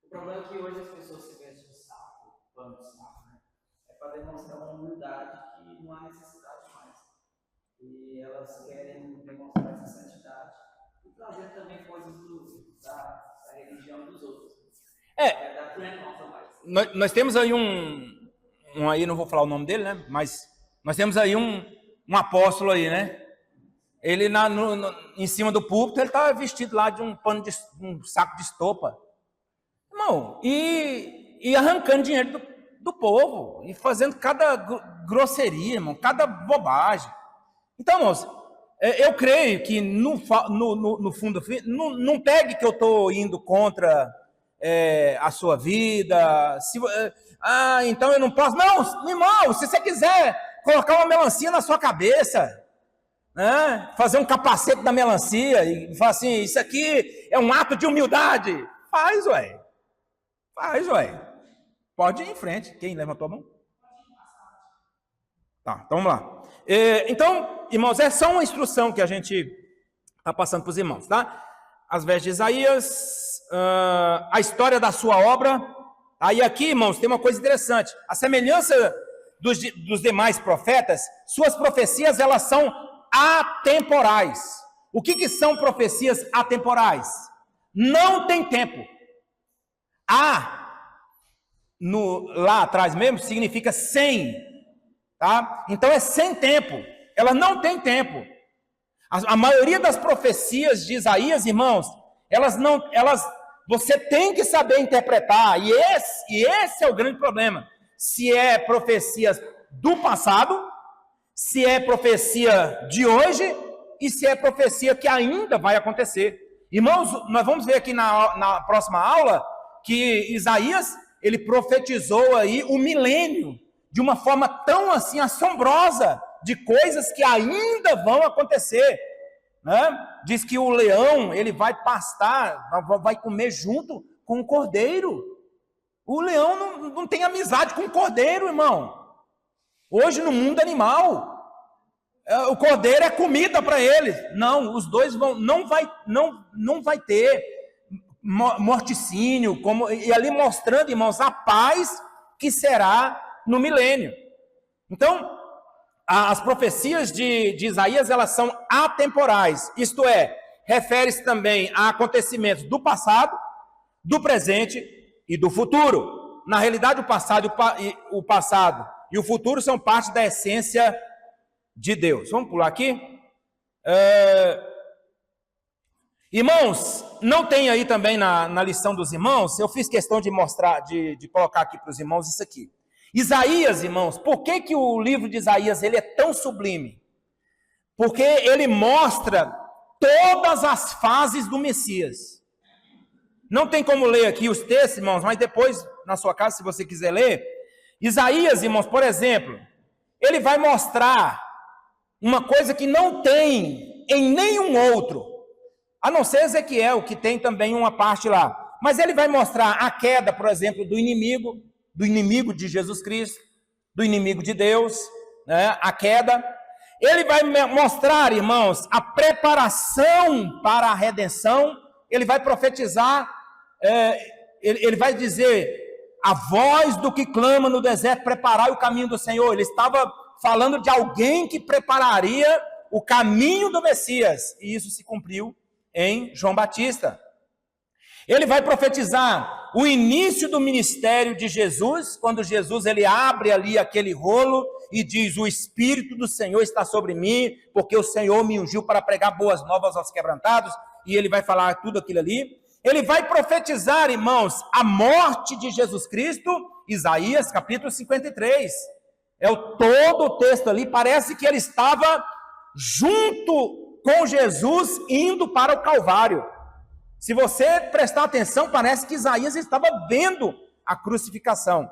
O problema é que hoje as pessoas se vestem de sapo, pano de sapo, né? É para demonstrar uma humildade que não há necessidade mais. E elas querem demonstrar essa santidade e trazer também coisas da religião dos outros. Nós temos aí aí não vou falar o nome dele, né? Mas nós temos aí um apóstolo aí, né? Ele em cima do púlpito, ele estava vestido lá de um saco de estopa. Irmão, e arrancando dinheiro do povo, e fazendo cada grosseria, irmão, cada bobagem. Então, irmãos, eu creio que no fundo, não pegue que eu estou indo contra a sua vida. Então eu não posso. Não, irmão, se você quiser colocar uma melancia na sua cabeça, né, fazer um capacete da melancia e falar assim, isso aqui é um ato de humildade. Faz, ué. Pode ir em frente. Quem levantou a mão? Tá, então vamos lá. Então, irmãos, essa é uma instrução que a gente está passando para os irmãos, tá? As vestes de Isaías, a história da sua obra. Aí aqui, irmãos, tem uma coisa interessante. A semelhança dos demais profetas, suas profecias, elas são atemporais. O que são profecias atemporais? Não tem tempo. Lá atrás mesmo, significa sem. Tá? Então é sem tempo. Ela não tem tempo. A maioria das profecias de Isaías, irmãos, você tem que saber interpretar. E esse é o grande problema. Se é profecias do passado, se é profecia de hoje e se é profecia que ainda vai acontecer. Irmãos, nós vamos ver aqui na próxima aula que Isaías, ele profetizou aí o milênio de uma forma tão assim assombrosa, de coisas que ainda vão acontecer, né? Diz que o leão, ele vai pastar, vai comer junto com o cordeiro. O leão não tem amizade com o cordeiro, irmão. Hoje no mundo animal, o cordeiro é comida para eles. Não, os dois não vai ter morticínio, e ali mostrando, irmãos, a paz que será no milênio. Então, as profecias de Isaías, elas são atemporais, isto é, refere-se também a acontecimentos do passado, do presente e do futuro. Na realidade, o passado e o futuro são parte da essência de Deus. Vamos pular aqui? Irmãos, não tem aí também na lição dos irmãos, eu fiz questão de mostrar, de colocar aqui para os irmãos isso aqui. Isaías, irmãos, por que o livro de Isaías ele é tão sublime? Porque ele mostra todas as fases do Messias. Não tem como ler aqui os textos, irmãos, mas depois, na sua casa, se você quiser ler, Isaías, irmãos, por exemplo, ele vai mostrar uma coisa que não tem em nenhum outro, a não ser Ezequiel, que tem também uma parte lá. Mas ele vai mostrar a queda, por exemplo, do inimigo de Jesus Cristo, do inimigo de Deus, né? A queda. Ele vai mostrar, irmãos, a preparação para a redenção. Ele vai profetizar, ele vai dizer, a voz do que clama no deserto, preparai o caminho do Senhor. Ele estava falando de alguém que prepararia o caminho do Messias, e isso se cumpriu em João Batista. Ele vai profetizar o início do ministério de Jesus, quando Jesus ele abre ali aquele rolo e diz, o Espírito do Senhor está sobre mim, porque o Senhor me ungiu para pregar boas novas aos quebrantados, e ele vai falar tudo aquilo ali. Ele vai profetizar, irmãos, a morte de Jesus Cristo, Isaías capítulo 53, todo o texto ali, parece que ele estava junto com Jesus indo para o Calvário. Se você prestar atenção, parece que Isaías estava vendo a crucificação.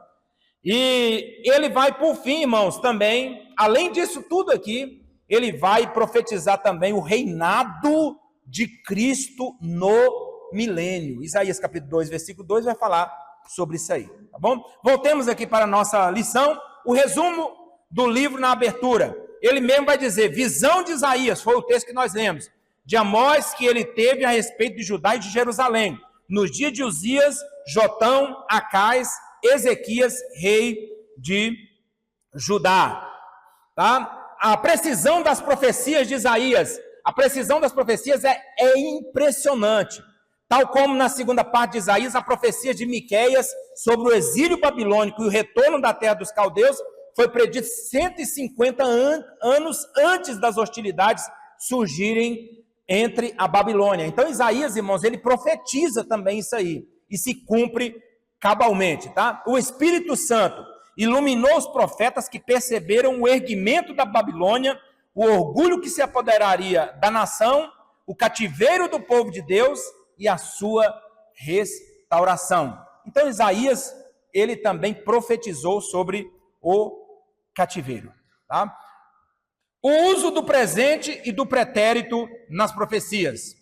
E ele vai, por fim, irmãos, também, além disso tudo aqui, ele vai profetizar também o reinado de Cristo no milênio. Isaías capítulo 2, versículo 2 vai falar sobre isso aí, tá bom? Voltemos aqui para a nossa lição, o resumo do livro na abertura. Ele mesmo vai dizer, visão de Isaías, foi o texto que nós lemos. de Amós que ele teve a respeito de Judá e de Jerusalém, nos dias de Uzias, Jotão, Acais, Ezequias, rei de Judá. Tá? A precisão das profecias de Isaías, a precisão das profecias é impressionante. Tal como na segunda parte de Isaías, a profecia de Miqueias sobre o exílio babilônico e o retorno da terra dos caldeus foi predito 150 anos antes das hostilidades surgirem entre a Babilônia. Então Isaías, irmãos, ele profetiza também isso aí, e se cumpre cabalmente, tá? O Espírito Santo iluminou os profetas que perceberam o erguimento da Babilônia, o orgulho que se apoderaria da nação, o cativeiro do povo de Deus e a sua restauração. Então Isaías, ele também profetizou sobre o cativeiro, tá? O uso do presente e do pretérito nas profecias.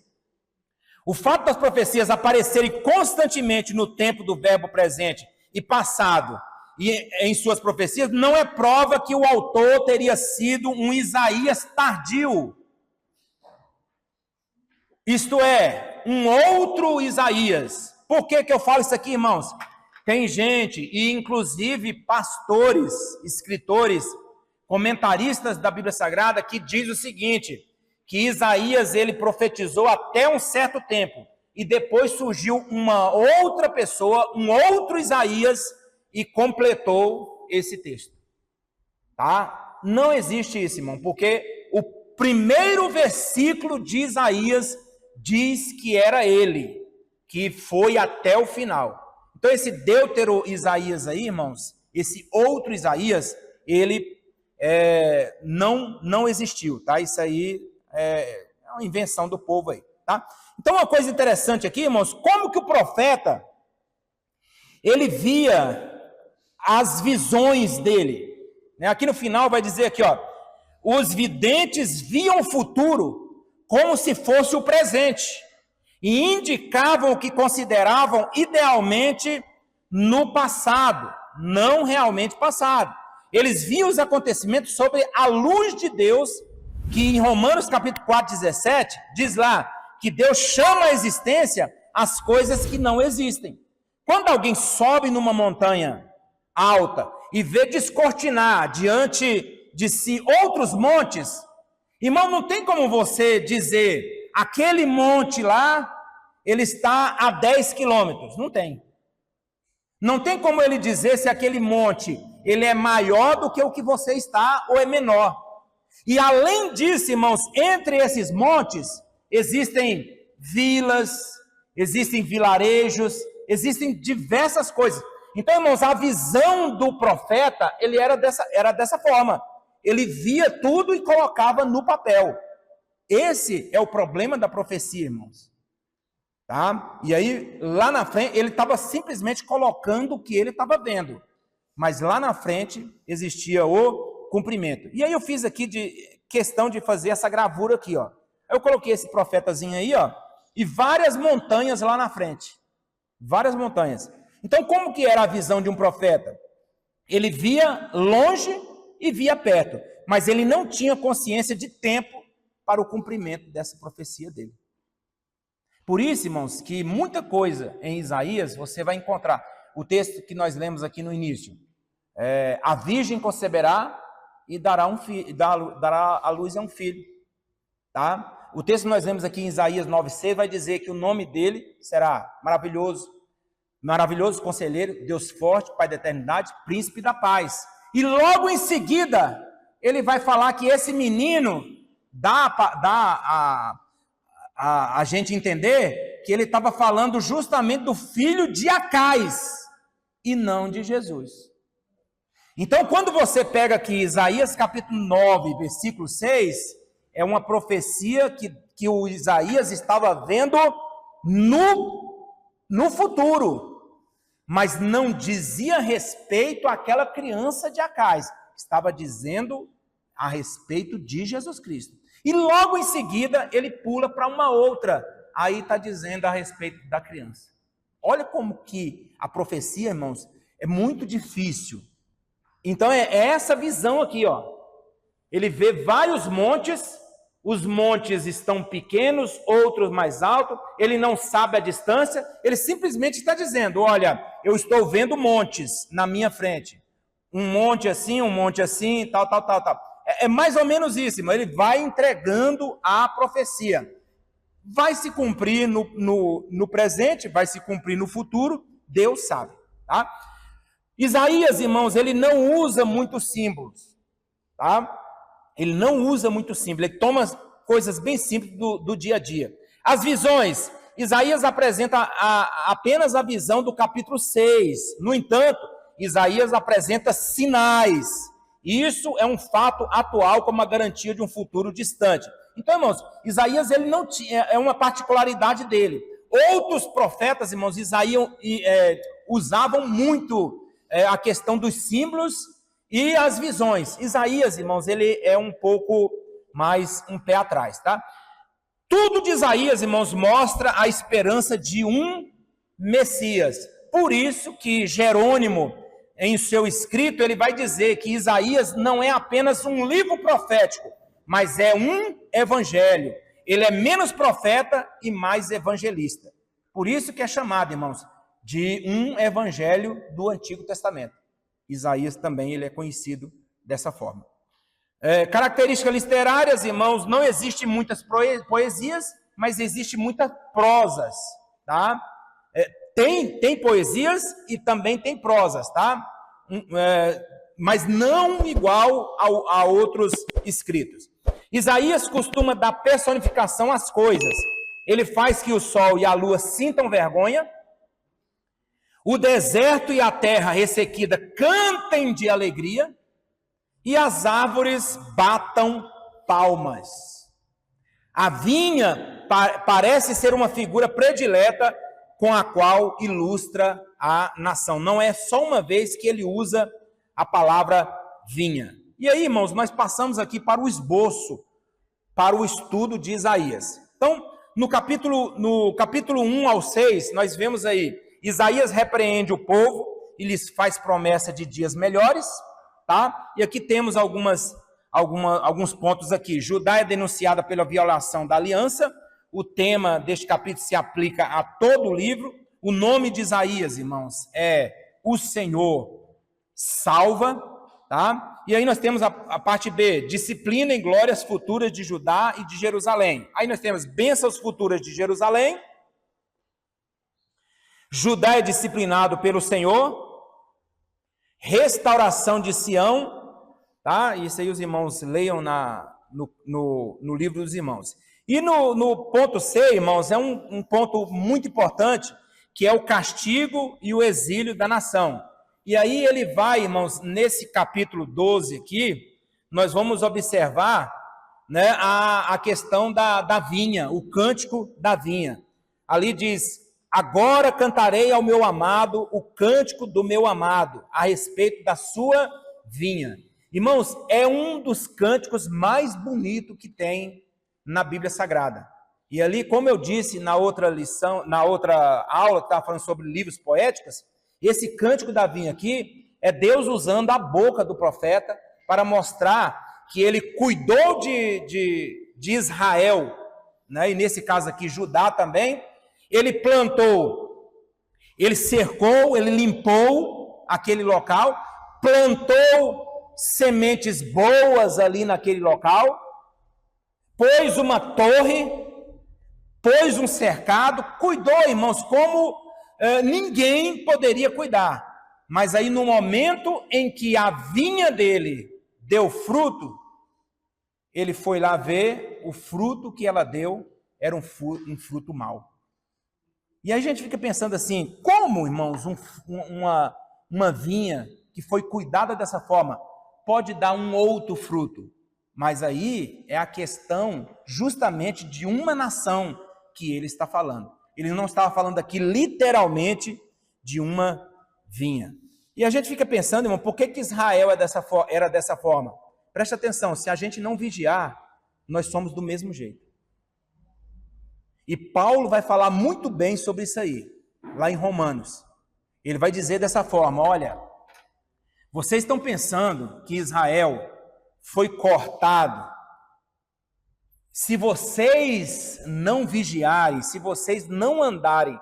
O fato das profecias aparecerem constantemente no tempo do verbo presente e passado e em suas profecias não é prova que o autor teria sido um Isaías tardio. Isto é, um outro Isaías. Por que eu falo isso aqui, irmãos? Tem gente, e inclusive pastores, escritores, comentaristas da Bíblia Sagrada, que diz o seguinte, que Isaías ele profetizou até um certo tempo, e depois surgiu uma outra pessoa, um outro Isaías, e completou esse texto. Tá? Não existe isso, irmão, porque o primeiro versículo de Isaías diz que era ele, que foi até o final. Então esse deutero Isaías aí, irmãos, esse outro Isaías, ele não existiu, tá? Isso aí é uma invenção do povo aí, tá? Então uma coisa interessante aqui, irmãos, como que o profeta, ele via as visões dele, né? Aqui no final vai dizer aqui, ó, os videntes viam o futuro como se fosse o presente e indicavam o que consideravam idealmente no passado, não realmente passado. Eles viam os acontecimentos sobre a luz de Deus, que em Romanos capítulo 4, 17, diz lá que Deus chama à existência as coisas que não existem. Quando alguém sobe numa montanha alta e vê descortinar diante de si outros montes, irmão, não tem como você dizer, aquele monte lá, ele está a 10 quilômetros, não tem. Não tem como ele dizer se aquele monte, ele é maior do que o que você está ou é menor. E além disso, irmãos, entre esses montes, existem vilas, existem vilarejos, existem diversas coisas. Então, irmãos, a visão do profeta, ele era dessa forma. Ele via tudo e colocava no papel. Esse é o problema da profecia, irmãos. Tá? E aí, lá na frente, ele estava simplesmente colocando o que ele estava vendo. Mas lá na frente existia o cumprimento. E aí eu fiz aqui de questão de fazer essa gravura aqui, ó. Eu coloquei esse profetazinho aí, ó, e várias montanhas lá na frente. Várias montanhas. Então, como que era a visão de um profeta? Ele via longe e via perto, mas ele não tinha consciência de tempo para o cumprimento dessa profecia dele. Por isso, irmãos, que muita coisa em Isaías você vai encontrar. O texto que nós lemos aqui no início. A virgem conceberá e dará à luz a um filho. Tá? O texto que nós lemos aqui em Isaías 9,6 vai dizer que o nome dele será maravilhoso, maravilhoso conselheiro, Deus forte, Pai da eternidade, príncipe da paz. E logo em seguida, ele vai falar que esse menino dá a gente entender que ele estava falando justamente do filho de Acais e não de Jesus. Então, quando você pega aqui Isaías capítulo 9, versículo 6, é uma profecia que o Isaías estava vendo no futuro, mas não dizia respeito àquela criança de Acais, estava dizendo a respeito de Jesus Cristo. E logo em seguida ele pula para uma outra, aí está dizendo a respeito da criança. Olha como que a profecia, irmãos, é muito difícil. Então é essa visão aqui, ó. Ele vê vários montes os montes estão pequenos, outros mais altos, ele não sabe a distância, ele simplesmente está dizendo, olha, eu estou vendo montes na minha frente, um monte assim, tal. É mais ou menos isso, irmão. Ele vai entregando a profecia. Vai se cumprir no presente, vai se cumprir no futuro, Deus sabe, tá? Isaías, irmãos, ele não usa muitos símbolos, tá? Ele não usa muito símbolo, ele toma coisas bem simples do dia a dia. As visões, Isaías apresenta apenas a visão do capítulo 6. No entanto, Isaías apresenta sinais. Isso é um fato atual como uma garantia de um futuro distante. Então, irmãos, Isaías ele não tinha, é uma particularidade dele. Outros profetas, irmãos, Isaías usavam muito a questão dos símbolos e as visões. Isaías, irmãos, ele é um pouco mais um pé atrás, tá? Tudo de Isaías, irmãos, mostra a esperança de um Messias. Por isso que Jerônimo, em seu escrito, ele vai dizer que Isaías não é apenas um livro profético, mas é um evangelho. Ele é menos profeta e mais evangelista. Por isso que é chamado, irmãos, de um evangelho do Antigo Testamento. Isaías também ele é conhecido dessa forma. Características literárias, irmãos, não existe muitas poesias, mas existe muitas prosas, tá? Tem poesias e também tem prosas, tá? Mas não igual a outros escritos. Isaías costuma dar personificação às coisas. Ele faz que o sol e a lua sintam vergonha, o deserto e a terra ressequida cantem de alegria, e as árvores batam palmas. A vinha parece ser uma figura predileta com a qual ilustra a nação. Não é só uma vez que ele usa a palavra vinha. E aí, irmãos, nós passamos aqui para o esboço, para o estudo de Isaías. Então, no capítulo 1 ao 6, nós vemos aí, Isaías repreende o povo e lhes faz promessa de dias melhores, tá? E aqui temos alguns pontos aqui. Judá é denunciada pela violação da aliança. O tema deste capítulo se aplica a todo o livro. O nome de Isaías, irmãos, é o Senhor salva, tá? E aí nós temos a parte B, disciplina e glórias futuras de Judá e de Jerusalém. Aí nós temos bênçãos futuras de Jerusalém. Judá é disciplinado pelo Senhor. Restauração de Sião, tá? Isso aí os irmãos leiam no livro dos irmãos. E no ponto C, irmãos, é um ponto muito importante, que é o castigo e o exílio da nação. E aí ele vai, irmãos, nesse capítulo 12 aqui, nós vamos observar, né, a questão da vinha, o cântico da vinha. Ali diz, agora cantarei ao meu amado o cântico do meu amado, a respeito da sua vinha. Irmãos, é um dos cânticos mais bonitos que tem na Bíblia Sagrada. E ali, como eu disse na outra lição, na outra aula que estava falando sobre livros poéticos, esse cântico da vinha aqui é Deus usando a boca do profeta para mostrar que ele cuidou de Israel, né? E nesse caso aqui, Judá também. Ele plantou, ele cercou, ele limpou aquele local, plantou sementes boas ali naquele local, pôs uma torre, pôs um cercado, cuidou, irmãos, como ninguém poderia cuidar. Mas aí no momento em que a vinha dele deu fruto, ele foi lá ver o fruto que ela deu, era um fruto mau. E aí a gente fica pensando assim, como, irmãos, uma vinha que foi cuidada dessa forma pode dar um outro fruto? Mas aí é a questão justamente de uma nação que ele está falando. Ele não estava falando aqui literalmente de uma vinha. E a gente fica pensando, irmão, por que Israel era dessa forma? Preste atenção, se a gente não vigiar, nós somos do mesmo jeito. E Paulo vai falar muito bem sobre isso aí, lá em Romanos. Ele vai dizer dessa forma, olha, vocês estão pensando que Israel foi cortado, se vocês não vigiarem, se vocês não andarem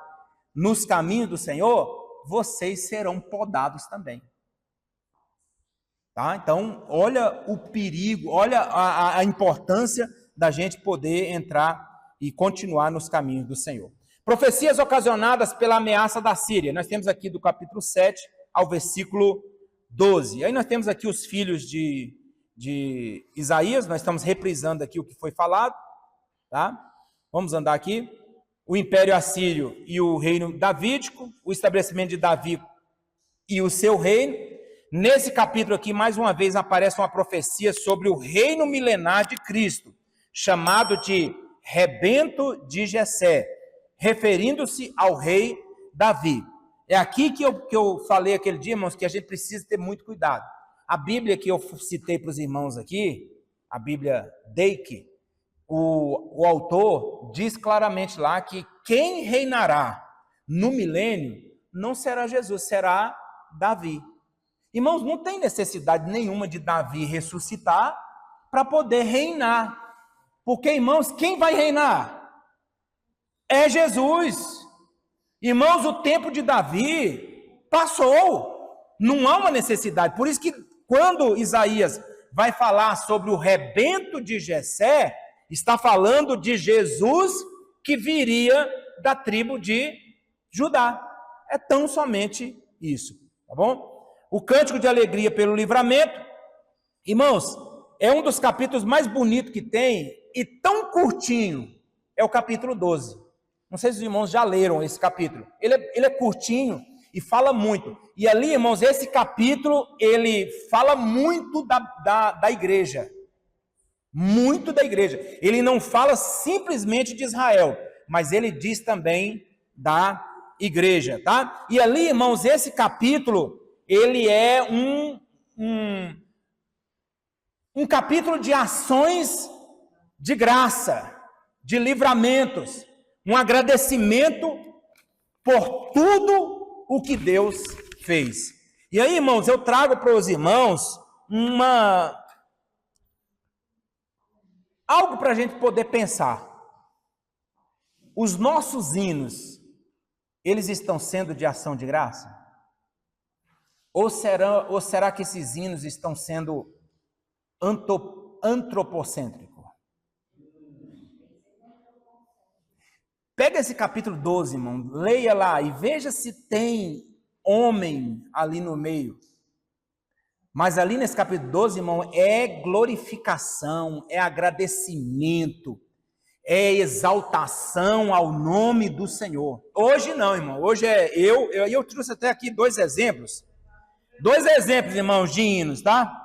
nos caminhos do Senhor, vocês serão podados também. Tá? Então, olha o perigo, olha a importância da gente poder entrar e continuar nos caminhos do Senhor. Profecias ocasionadas pela ameaça da Síria. Nós temos aqui do capítulo 7 ao versículo 12. Aí nós temos aqui os filhos de Isaías, nós estamos reprisando aqui o que foi falado. Tá? Vamos andar aqui. O Império Assírio e o reino davídico, o estabelecimento de Davi e o seu reino. Nesse capítulo aqui, mais uma vez, aparece uma profecia sobre o reino milenar de Cristo, chamado de rebento de Jessé, referindo-se ao rei Davi. É aqui que eu falei aquele dia, irmãos, que a gente precisa ter muito cuidado. A Bíblia que eu citei para os irmãos aqui, a Bíblia Deike, o autor diz claramente lá que quem reinará no milênio não será Jesus, será Davi. Irmãos, não tem necessidade nenhuma de Davi ressuscitar para poder reinar. Porque, irmãos, quem vai reinar? É Jesus. Irmãos, o tempo de Davi passou. Não há uma necessidade. Por isso que quando Isaías vai falar sobre o rebento de Jessé, está falando de Jesus que viria da tribo de Judá. É tão somente isso, tá bom? O cântico de alegria pelo livramento, irmãos, é um dos capítulos mais bonitos que tem e tão curtinho, é o capítulo 12. Não sei se os irmãos já leram esse capítulo. Ele é curtinho e fala muito. E ali, irmãos, esse capítulo, ele fala muito da igreja. Muito da igreja. Ele não fala simplesmente de Israel, mas ele diz também da igreja, tá? E ali, irmãos, esse capítulo, ele é um capítulo de ações de graça, de livramentos, um agradecimento por tudo o que Deus fez. E aí, irmãos, eu trago para os irmãos algo para a gente poder pensar. Os nossos hinos, eles estão sendo de ação de graça? Ou será que esses hinos estão sendo antropocêntricos? Pega esse capítulo 12, irmão, leia lá e veja se tem homem ali no meio. Mas ali nesse capítulo 12, irmão, é glorificação, é agradecimento, é exaltação ao nome do Senhor. Hoje não, irmão, hoje eu trouxe até aqui dois exemplos. Dois exemplos, irmãos, de hinos, tá?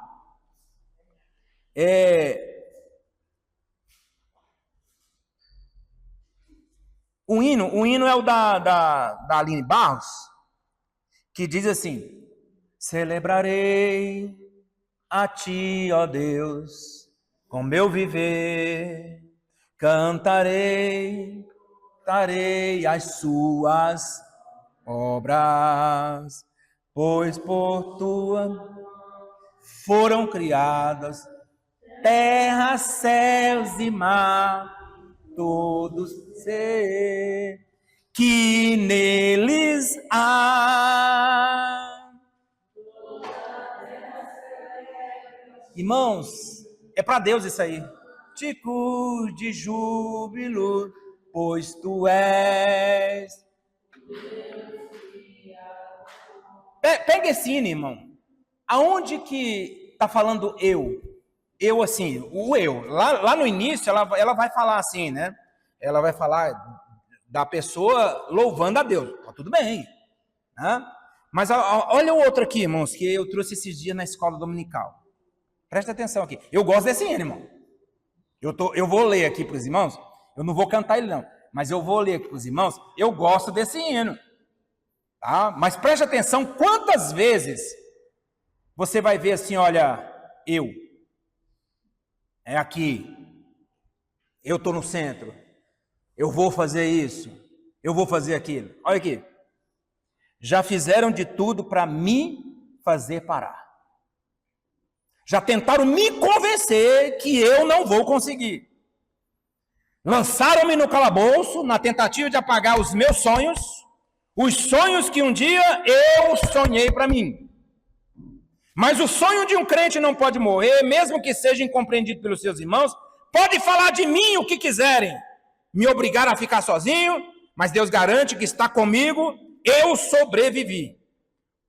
O hino é o da Aline Barros, que diz assim: celebrarei a ti, ó Deus, com meu viver, cantarei as suas obras, pois por tua foram criadas terra, céus e mar, todos ser que neles há. Irmãos, é para Deus isso aí. Tico de júbilo, pois tu és. Pega esse hino, irmão. Aonde que está falando eu? Eu assim, o eu. Lá no início, ela vai falar assim, né? Ela vai falar da pessoa louvando a Deus. Tá tudo bem. Né? Mas olha o outro aqui, irmãos, que eu trouxe esses dias na escola dominical. Presta atenção aqui. Eu gosto desse hino, irmão. Eu vou ler aqui para os irmãos. Eu não vou cantar ele, não. Mas eu vou ler aqui para os irmãos. Eu gosto desse hino. Tá? Mas preste atenção quantas vezes você vai ver assim, olha, eu. É aqui. Eu estou no centro. Eu vou fazer isso. Eu vou fazer aquilo. Olha aqui. Já fizeram de tudo para me fazer parar. Já tentaram me convencer que eu não vou conseguir. Lançaram-me no calabouço na tentativa de apagar os meus sonhos, os sonhos que um dia eu sonhei para mim. Mas o sonho de um crente não pode morrer, mesmo que seja incompreendido pelos seus irmãos. Pode falar de mim o que quiserem, me obrigar a ficar sozinho, mas Deus garante que está comigo, eu sobrevivi.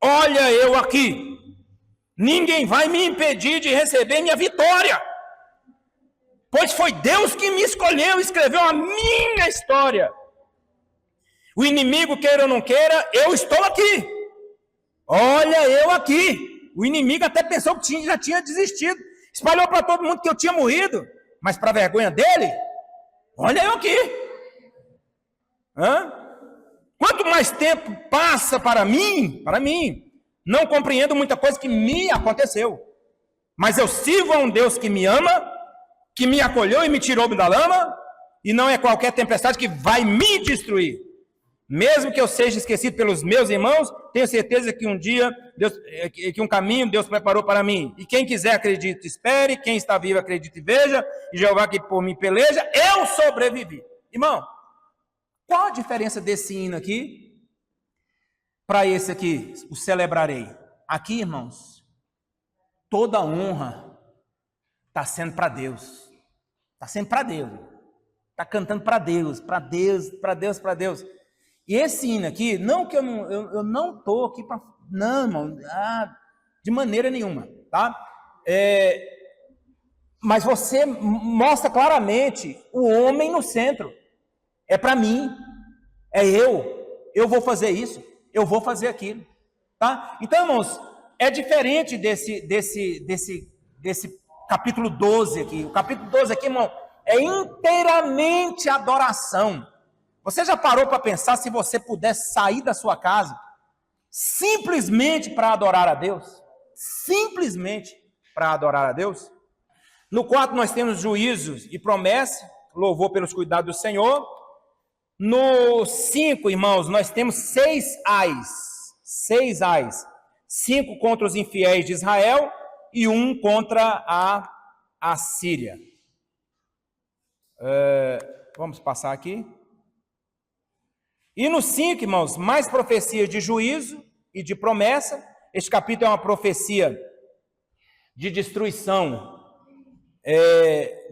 Olha eu aqui, ninguém vai me impedir de receber minha vitória, pois foi Deus que me escolheu e escreveu a minha história. O inimigo, queira ou não queira, eu estou aqui. Olha eu aqui. O inimigo até pensou que já tinha desistido, espalhou para todo mundo que eu tinha morrido, mas para vergonha dele, olha eu aqui. Quanto mais tempo passa para mim, não compreendo muita coisa que me aconteceu, mas eu sirvo a um Deus que me ama, que me acolheu e me tirou da lama, e não é qualquer tempestade que vai me destruir. Mesmo que eu seja esquecido pelos meus irmãos, tenho certeza que um dia, que um caminho Deus preparou para mim. E quem quiser acredite, espere, quem está vivo acredite e veja, e Jeová que por mim peleja, eu sobrevivi. Irmão, qual a diferença desse hino aqui para esse aqui, o celebrarei? Aqui, irmãos, toda honra está sendo para Deus. Está sendo para Deus. Está cantando para Deus, para Deus, para Deus, para Deus. E esse hino aqui, não que eu não estou aqui para... Não, irmão, de maneira nenhuma, tá? Mas você mostra claramente o homem no centro. É para mim, é eu vou fazer isso, eu vou fazer aquilo, tá? Então, irmãos, é diferente desse capítulo 12 aqui. O capítulo 12 aqui, irmão, é inteiramente adoração. Você já parou para pensar se você pudesse sair da sua casa simplesmente para adorar a Deus? Simplesmente para adorar a Deus? No 4 nós temos juízos e promessa, louvor pelos cuidados do Senhor. No 5, irmãos, nós temos 6 ais. 6 ais. 5 contra os infiéis de Israel e 1 contra a Assíria. Vamos passar aqui. E no 5, irmãos, mais profecias de juízo e de promessa. Este capítulo é uma profecia de destruição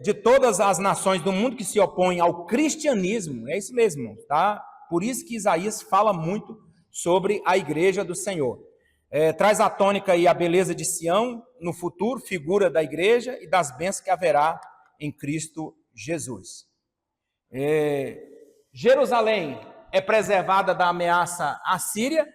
de todas as nações do mundo que se opõem ao cristianismo. É isso mesmo, tá? Por isso que Isaías fala muito sobre a igreja do Senhor. Traz a tônica e a beleza de Sião no futuro, figura da igreja e das bênçãos que haverá em Cristo Jesus. Jerusalém é preservada da ameaça assíria,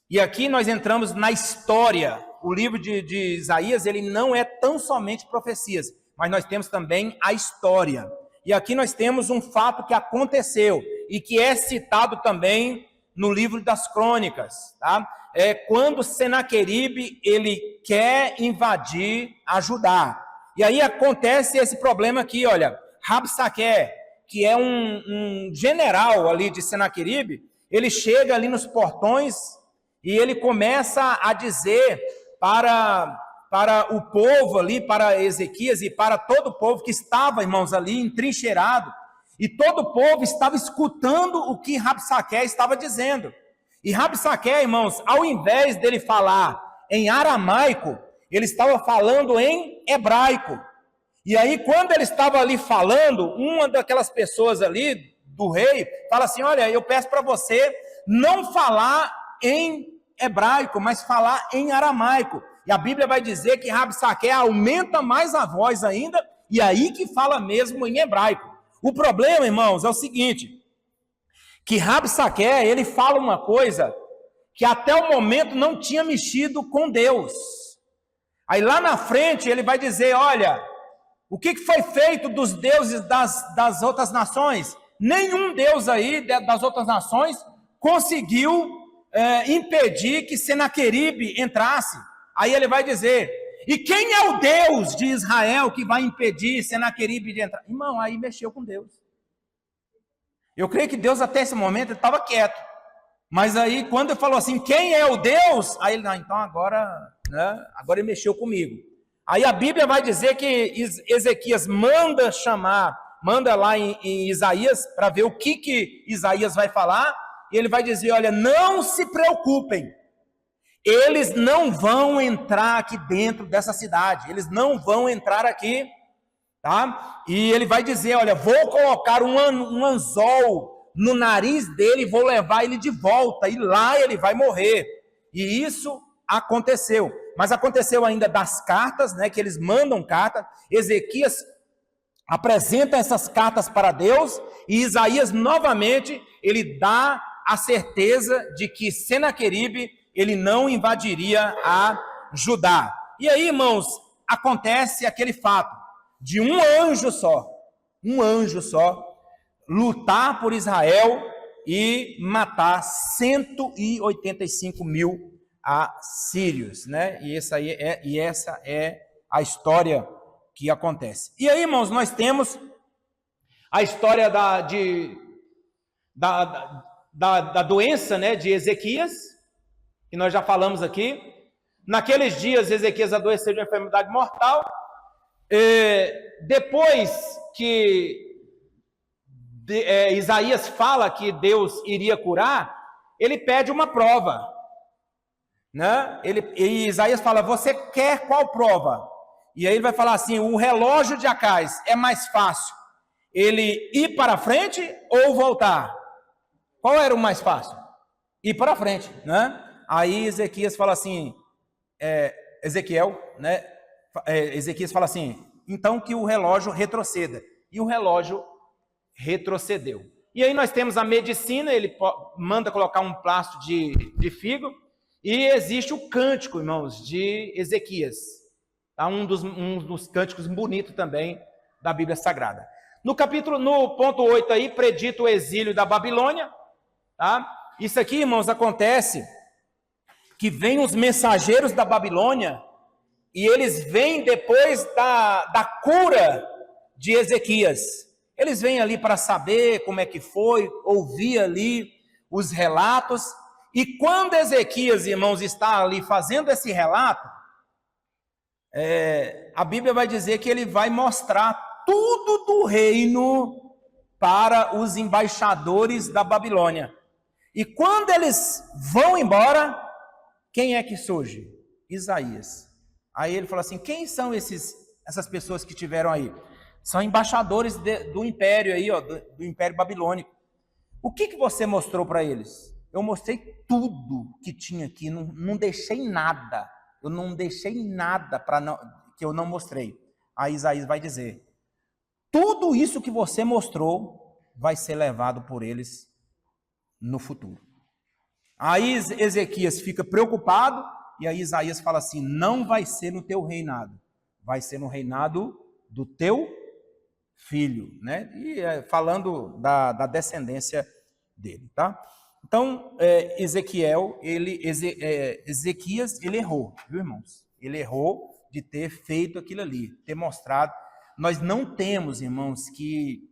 e aqui nós entramos na história. O livro de Isaías, ele não é tão somente profecias, mas nós temos também a história. E aqui nós temos um fato que aconteceu, e que é citado também no livro das crônicas, tá? Quando Senaqueribe, ele quer invadir a Judá. E aí acontece esse problema aqui, olha, Rabsaque, que é um general ali de Senaqueribe, ele chega ali nos portões e ele começa a dizer para o povo ali, para Ezequias e para todo o povo que estava, irmãos, ali entrincheirado, e todo o povo estava escutando o que Rabsaque estava dizendo. E Rabsaque, irmãos, ao invés dele falar em aramaico, ele estava falando em hebraico. E aí, quando ele estava ali falando, uma daquelas pessoas ali, do rei, fala assim, olha, eu peço para você não falar em hebraico, mas falar em aramaico. E a Bíblia vai dizer que Rabsaque aumenta mais a voz ainda, e aí que fala mesmo em hebraico. O problema, irmãos, é o seguinte, que Rabsaque, ele fala uma coisa que até o momento não tinha mexido com Deus. Aí lá na frente ele vai dizer, olha, o que foi feito dos deuses das outras nações? Nenhum deus aí das outras nações conseguiu impedir que Senaqueribe entrasse. Aí ele vai dizer, e quem é o Deus de Israel que vai impedir Senaqueribe de entrar? Irmão, aí mexeu com Deus. Eu creio que Deus até esse momento estava quieto. Mas aí quando ele falou assim, quem é o Deus? Aí ele, então agora ele mexeu comigo. Aí a Bíblia vai dizer que Ezequias manda chamar manda lá em Isaías para ver o que Isaías vai falar, e ele vai dizer, olha, não se preocupem, eles não vão entrar aqui dentro dessa cidade, eles não vão entrar aqui, tá? E ele vai dizer, olha, vou colocar um anzol no nariz dele e vou levar ele de volta, e lá ele vai morrer. E isso aconteceu, mas aconteceu ainda das cartas, né, que eles mandam carta, Ezequias apresenta essas cartas para Deus, e Isaías novamente, ele dá a certeza de que Senaqueribe, ele não invadiria a Judá. E aí, irmãos, acontece aquele fato de um anjo só, lutar por Israel e matar 185 mil assírios, né? E essa é a história que acontece. E aí, irmãos, nós temos a história da doença, né, de Ezequias, que nós já falamos aqui. Naqueles dias, Ezequias adoeceu de uma enfermidade mortal. Depois que Isaías fala que Deus iria curar, ele pede uma prova, né? E Isaías fala, você quer qual prova? E aí ele vai falar assim, o relógio de Acais é mais fácil ele ir para frente ou voltar? Qual era o mais fácil? Ir para frente, né? Aí Ezequias fala assim, Ezequias fala assim, então que o relógio retroceda. E o relógio retrocedeu. E aí nós temos a medicina, ele manda colocar um plasto de figo, e existe o cântico, irmãos, de Ezequias. Tá? Um dos cânticos bonitos também da Bíblia Sagrada. No ponto 8 aí, predito o exílio da Babilônia. Tá? Isso aqui, irmãos, acontece que vêm os mensageiros da Babilônia, e eles vêm depois da cura de Ezequias. Eles vêm ali para saber como é que foi, ouvir ali os relatos. E quando Ezequias, irmãos, está ali fazendo esse relato, a Bíblia vai dizer que ele vai mostrar tudo do reino para os embaixadores da Babilônia. E quando eles vão embora, quem é que surge? Isaías. Aí ele fala assim, quem são essas pessoas que tiveram aí? São embaixadores do império aí, ó, do império babilônico. O que você mostrou para eles? Eu mostrei tudo que tinha aqui, não deixei nada. Eu não deixei nada que eu não mostrei. Aí Isaías vai dizer, tudo isso que você mostrou vai ser levado por eles no futuro. Aí Ezequias fica preocupado, e aí Isaías fala assim, não vai ser no teu reinado, vai ser no reinado do teu filho, né? E falando da descendência dele, tá? Então, Ezequias, ele errou, viu, irmãos? Ele errou de ter feito aquilo ali, ter mostrado. Nós não temos, irmãos, que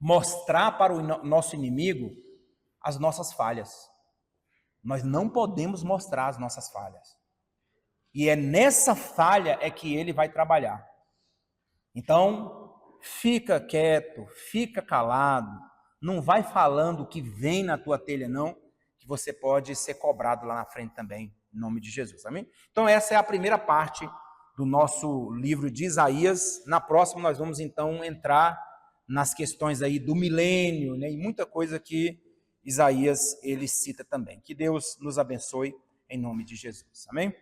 mostrar para o nosso inimigo as nossas falhas. Nós não podemos mostrar as nossas falhas. E é nessa falha que ele vai trabalhar. Então, fica quieto, fica calado, não vai falando o que vem na tua telha, não, que você pode ser cobrado lá na frente também, em nome de Jesus, amém? Então, essa é a primeira parte do nosso livro de Isaías. Na próxima, nós vamos, então, entrar nas questões aí do milênio, né, e muita coisa que Isaías, ele cita também. Que Deus nos abençoe, em nome de Jesus, amém?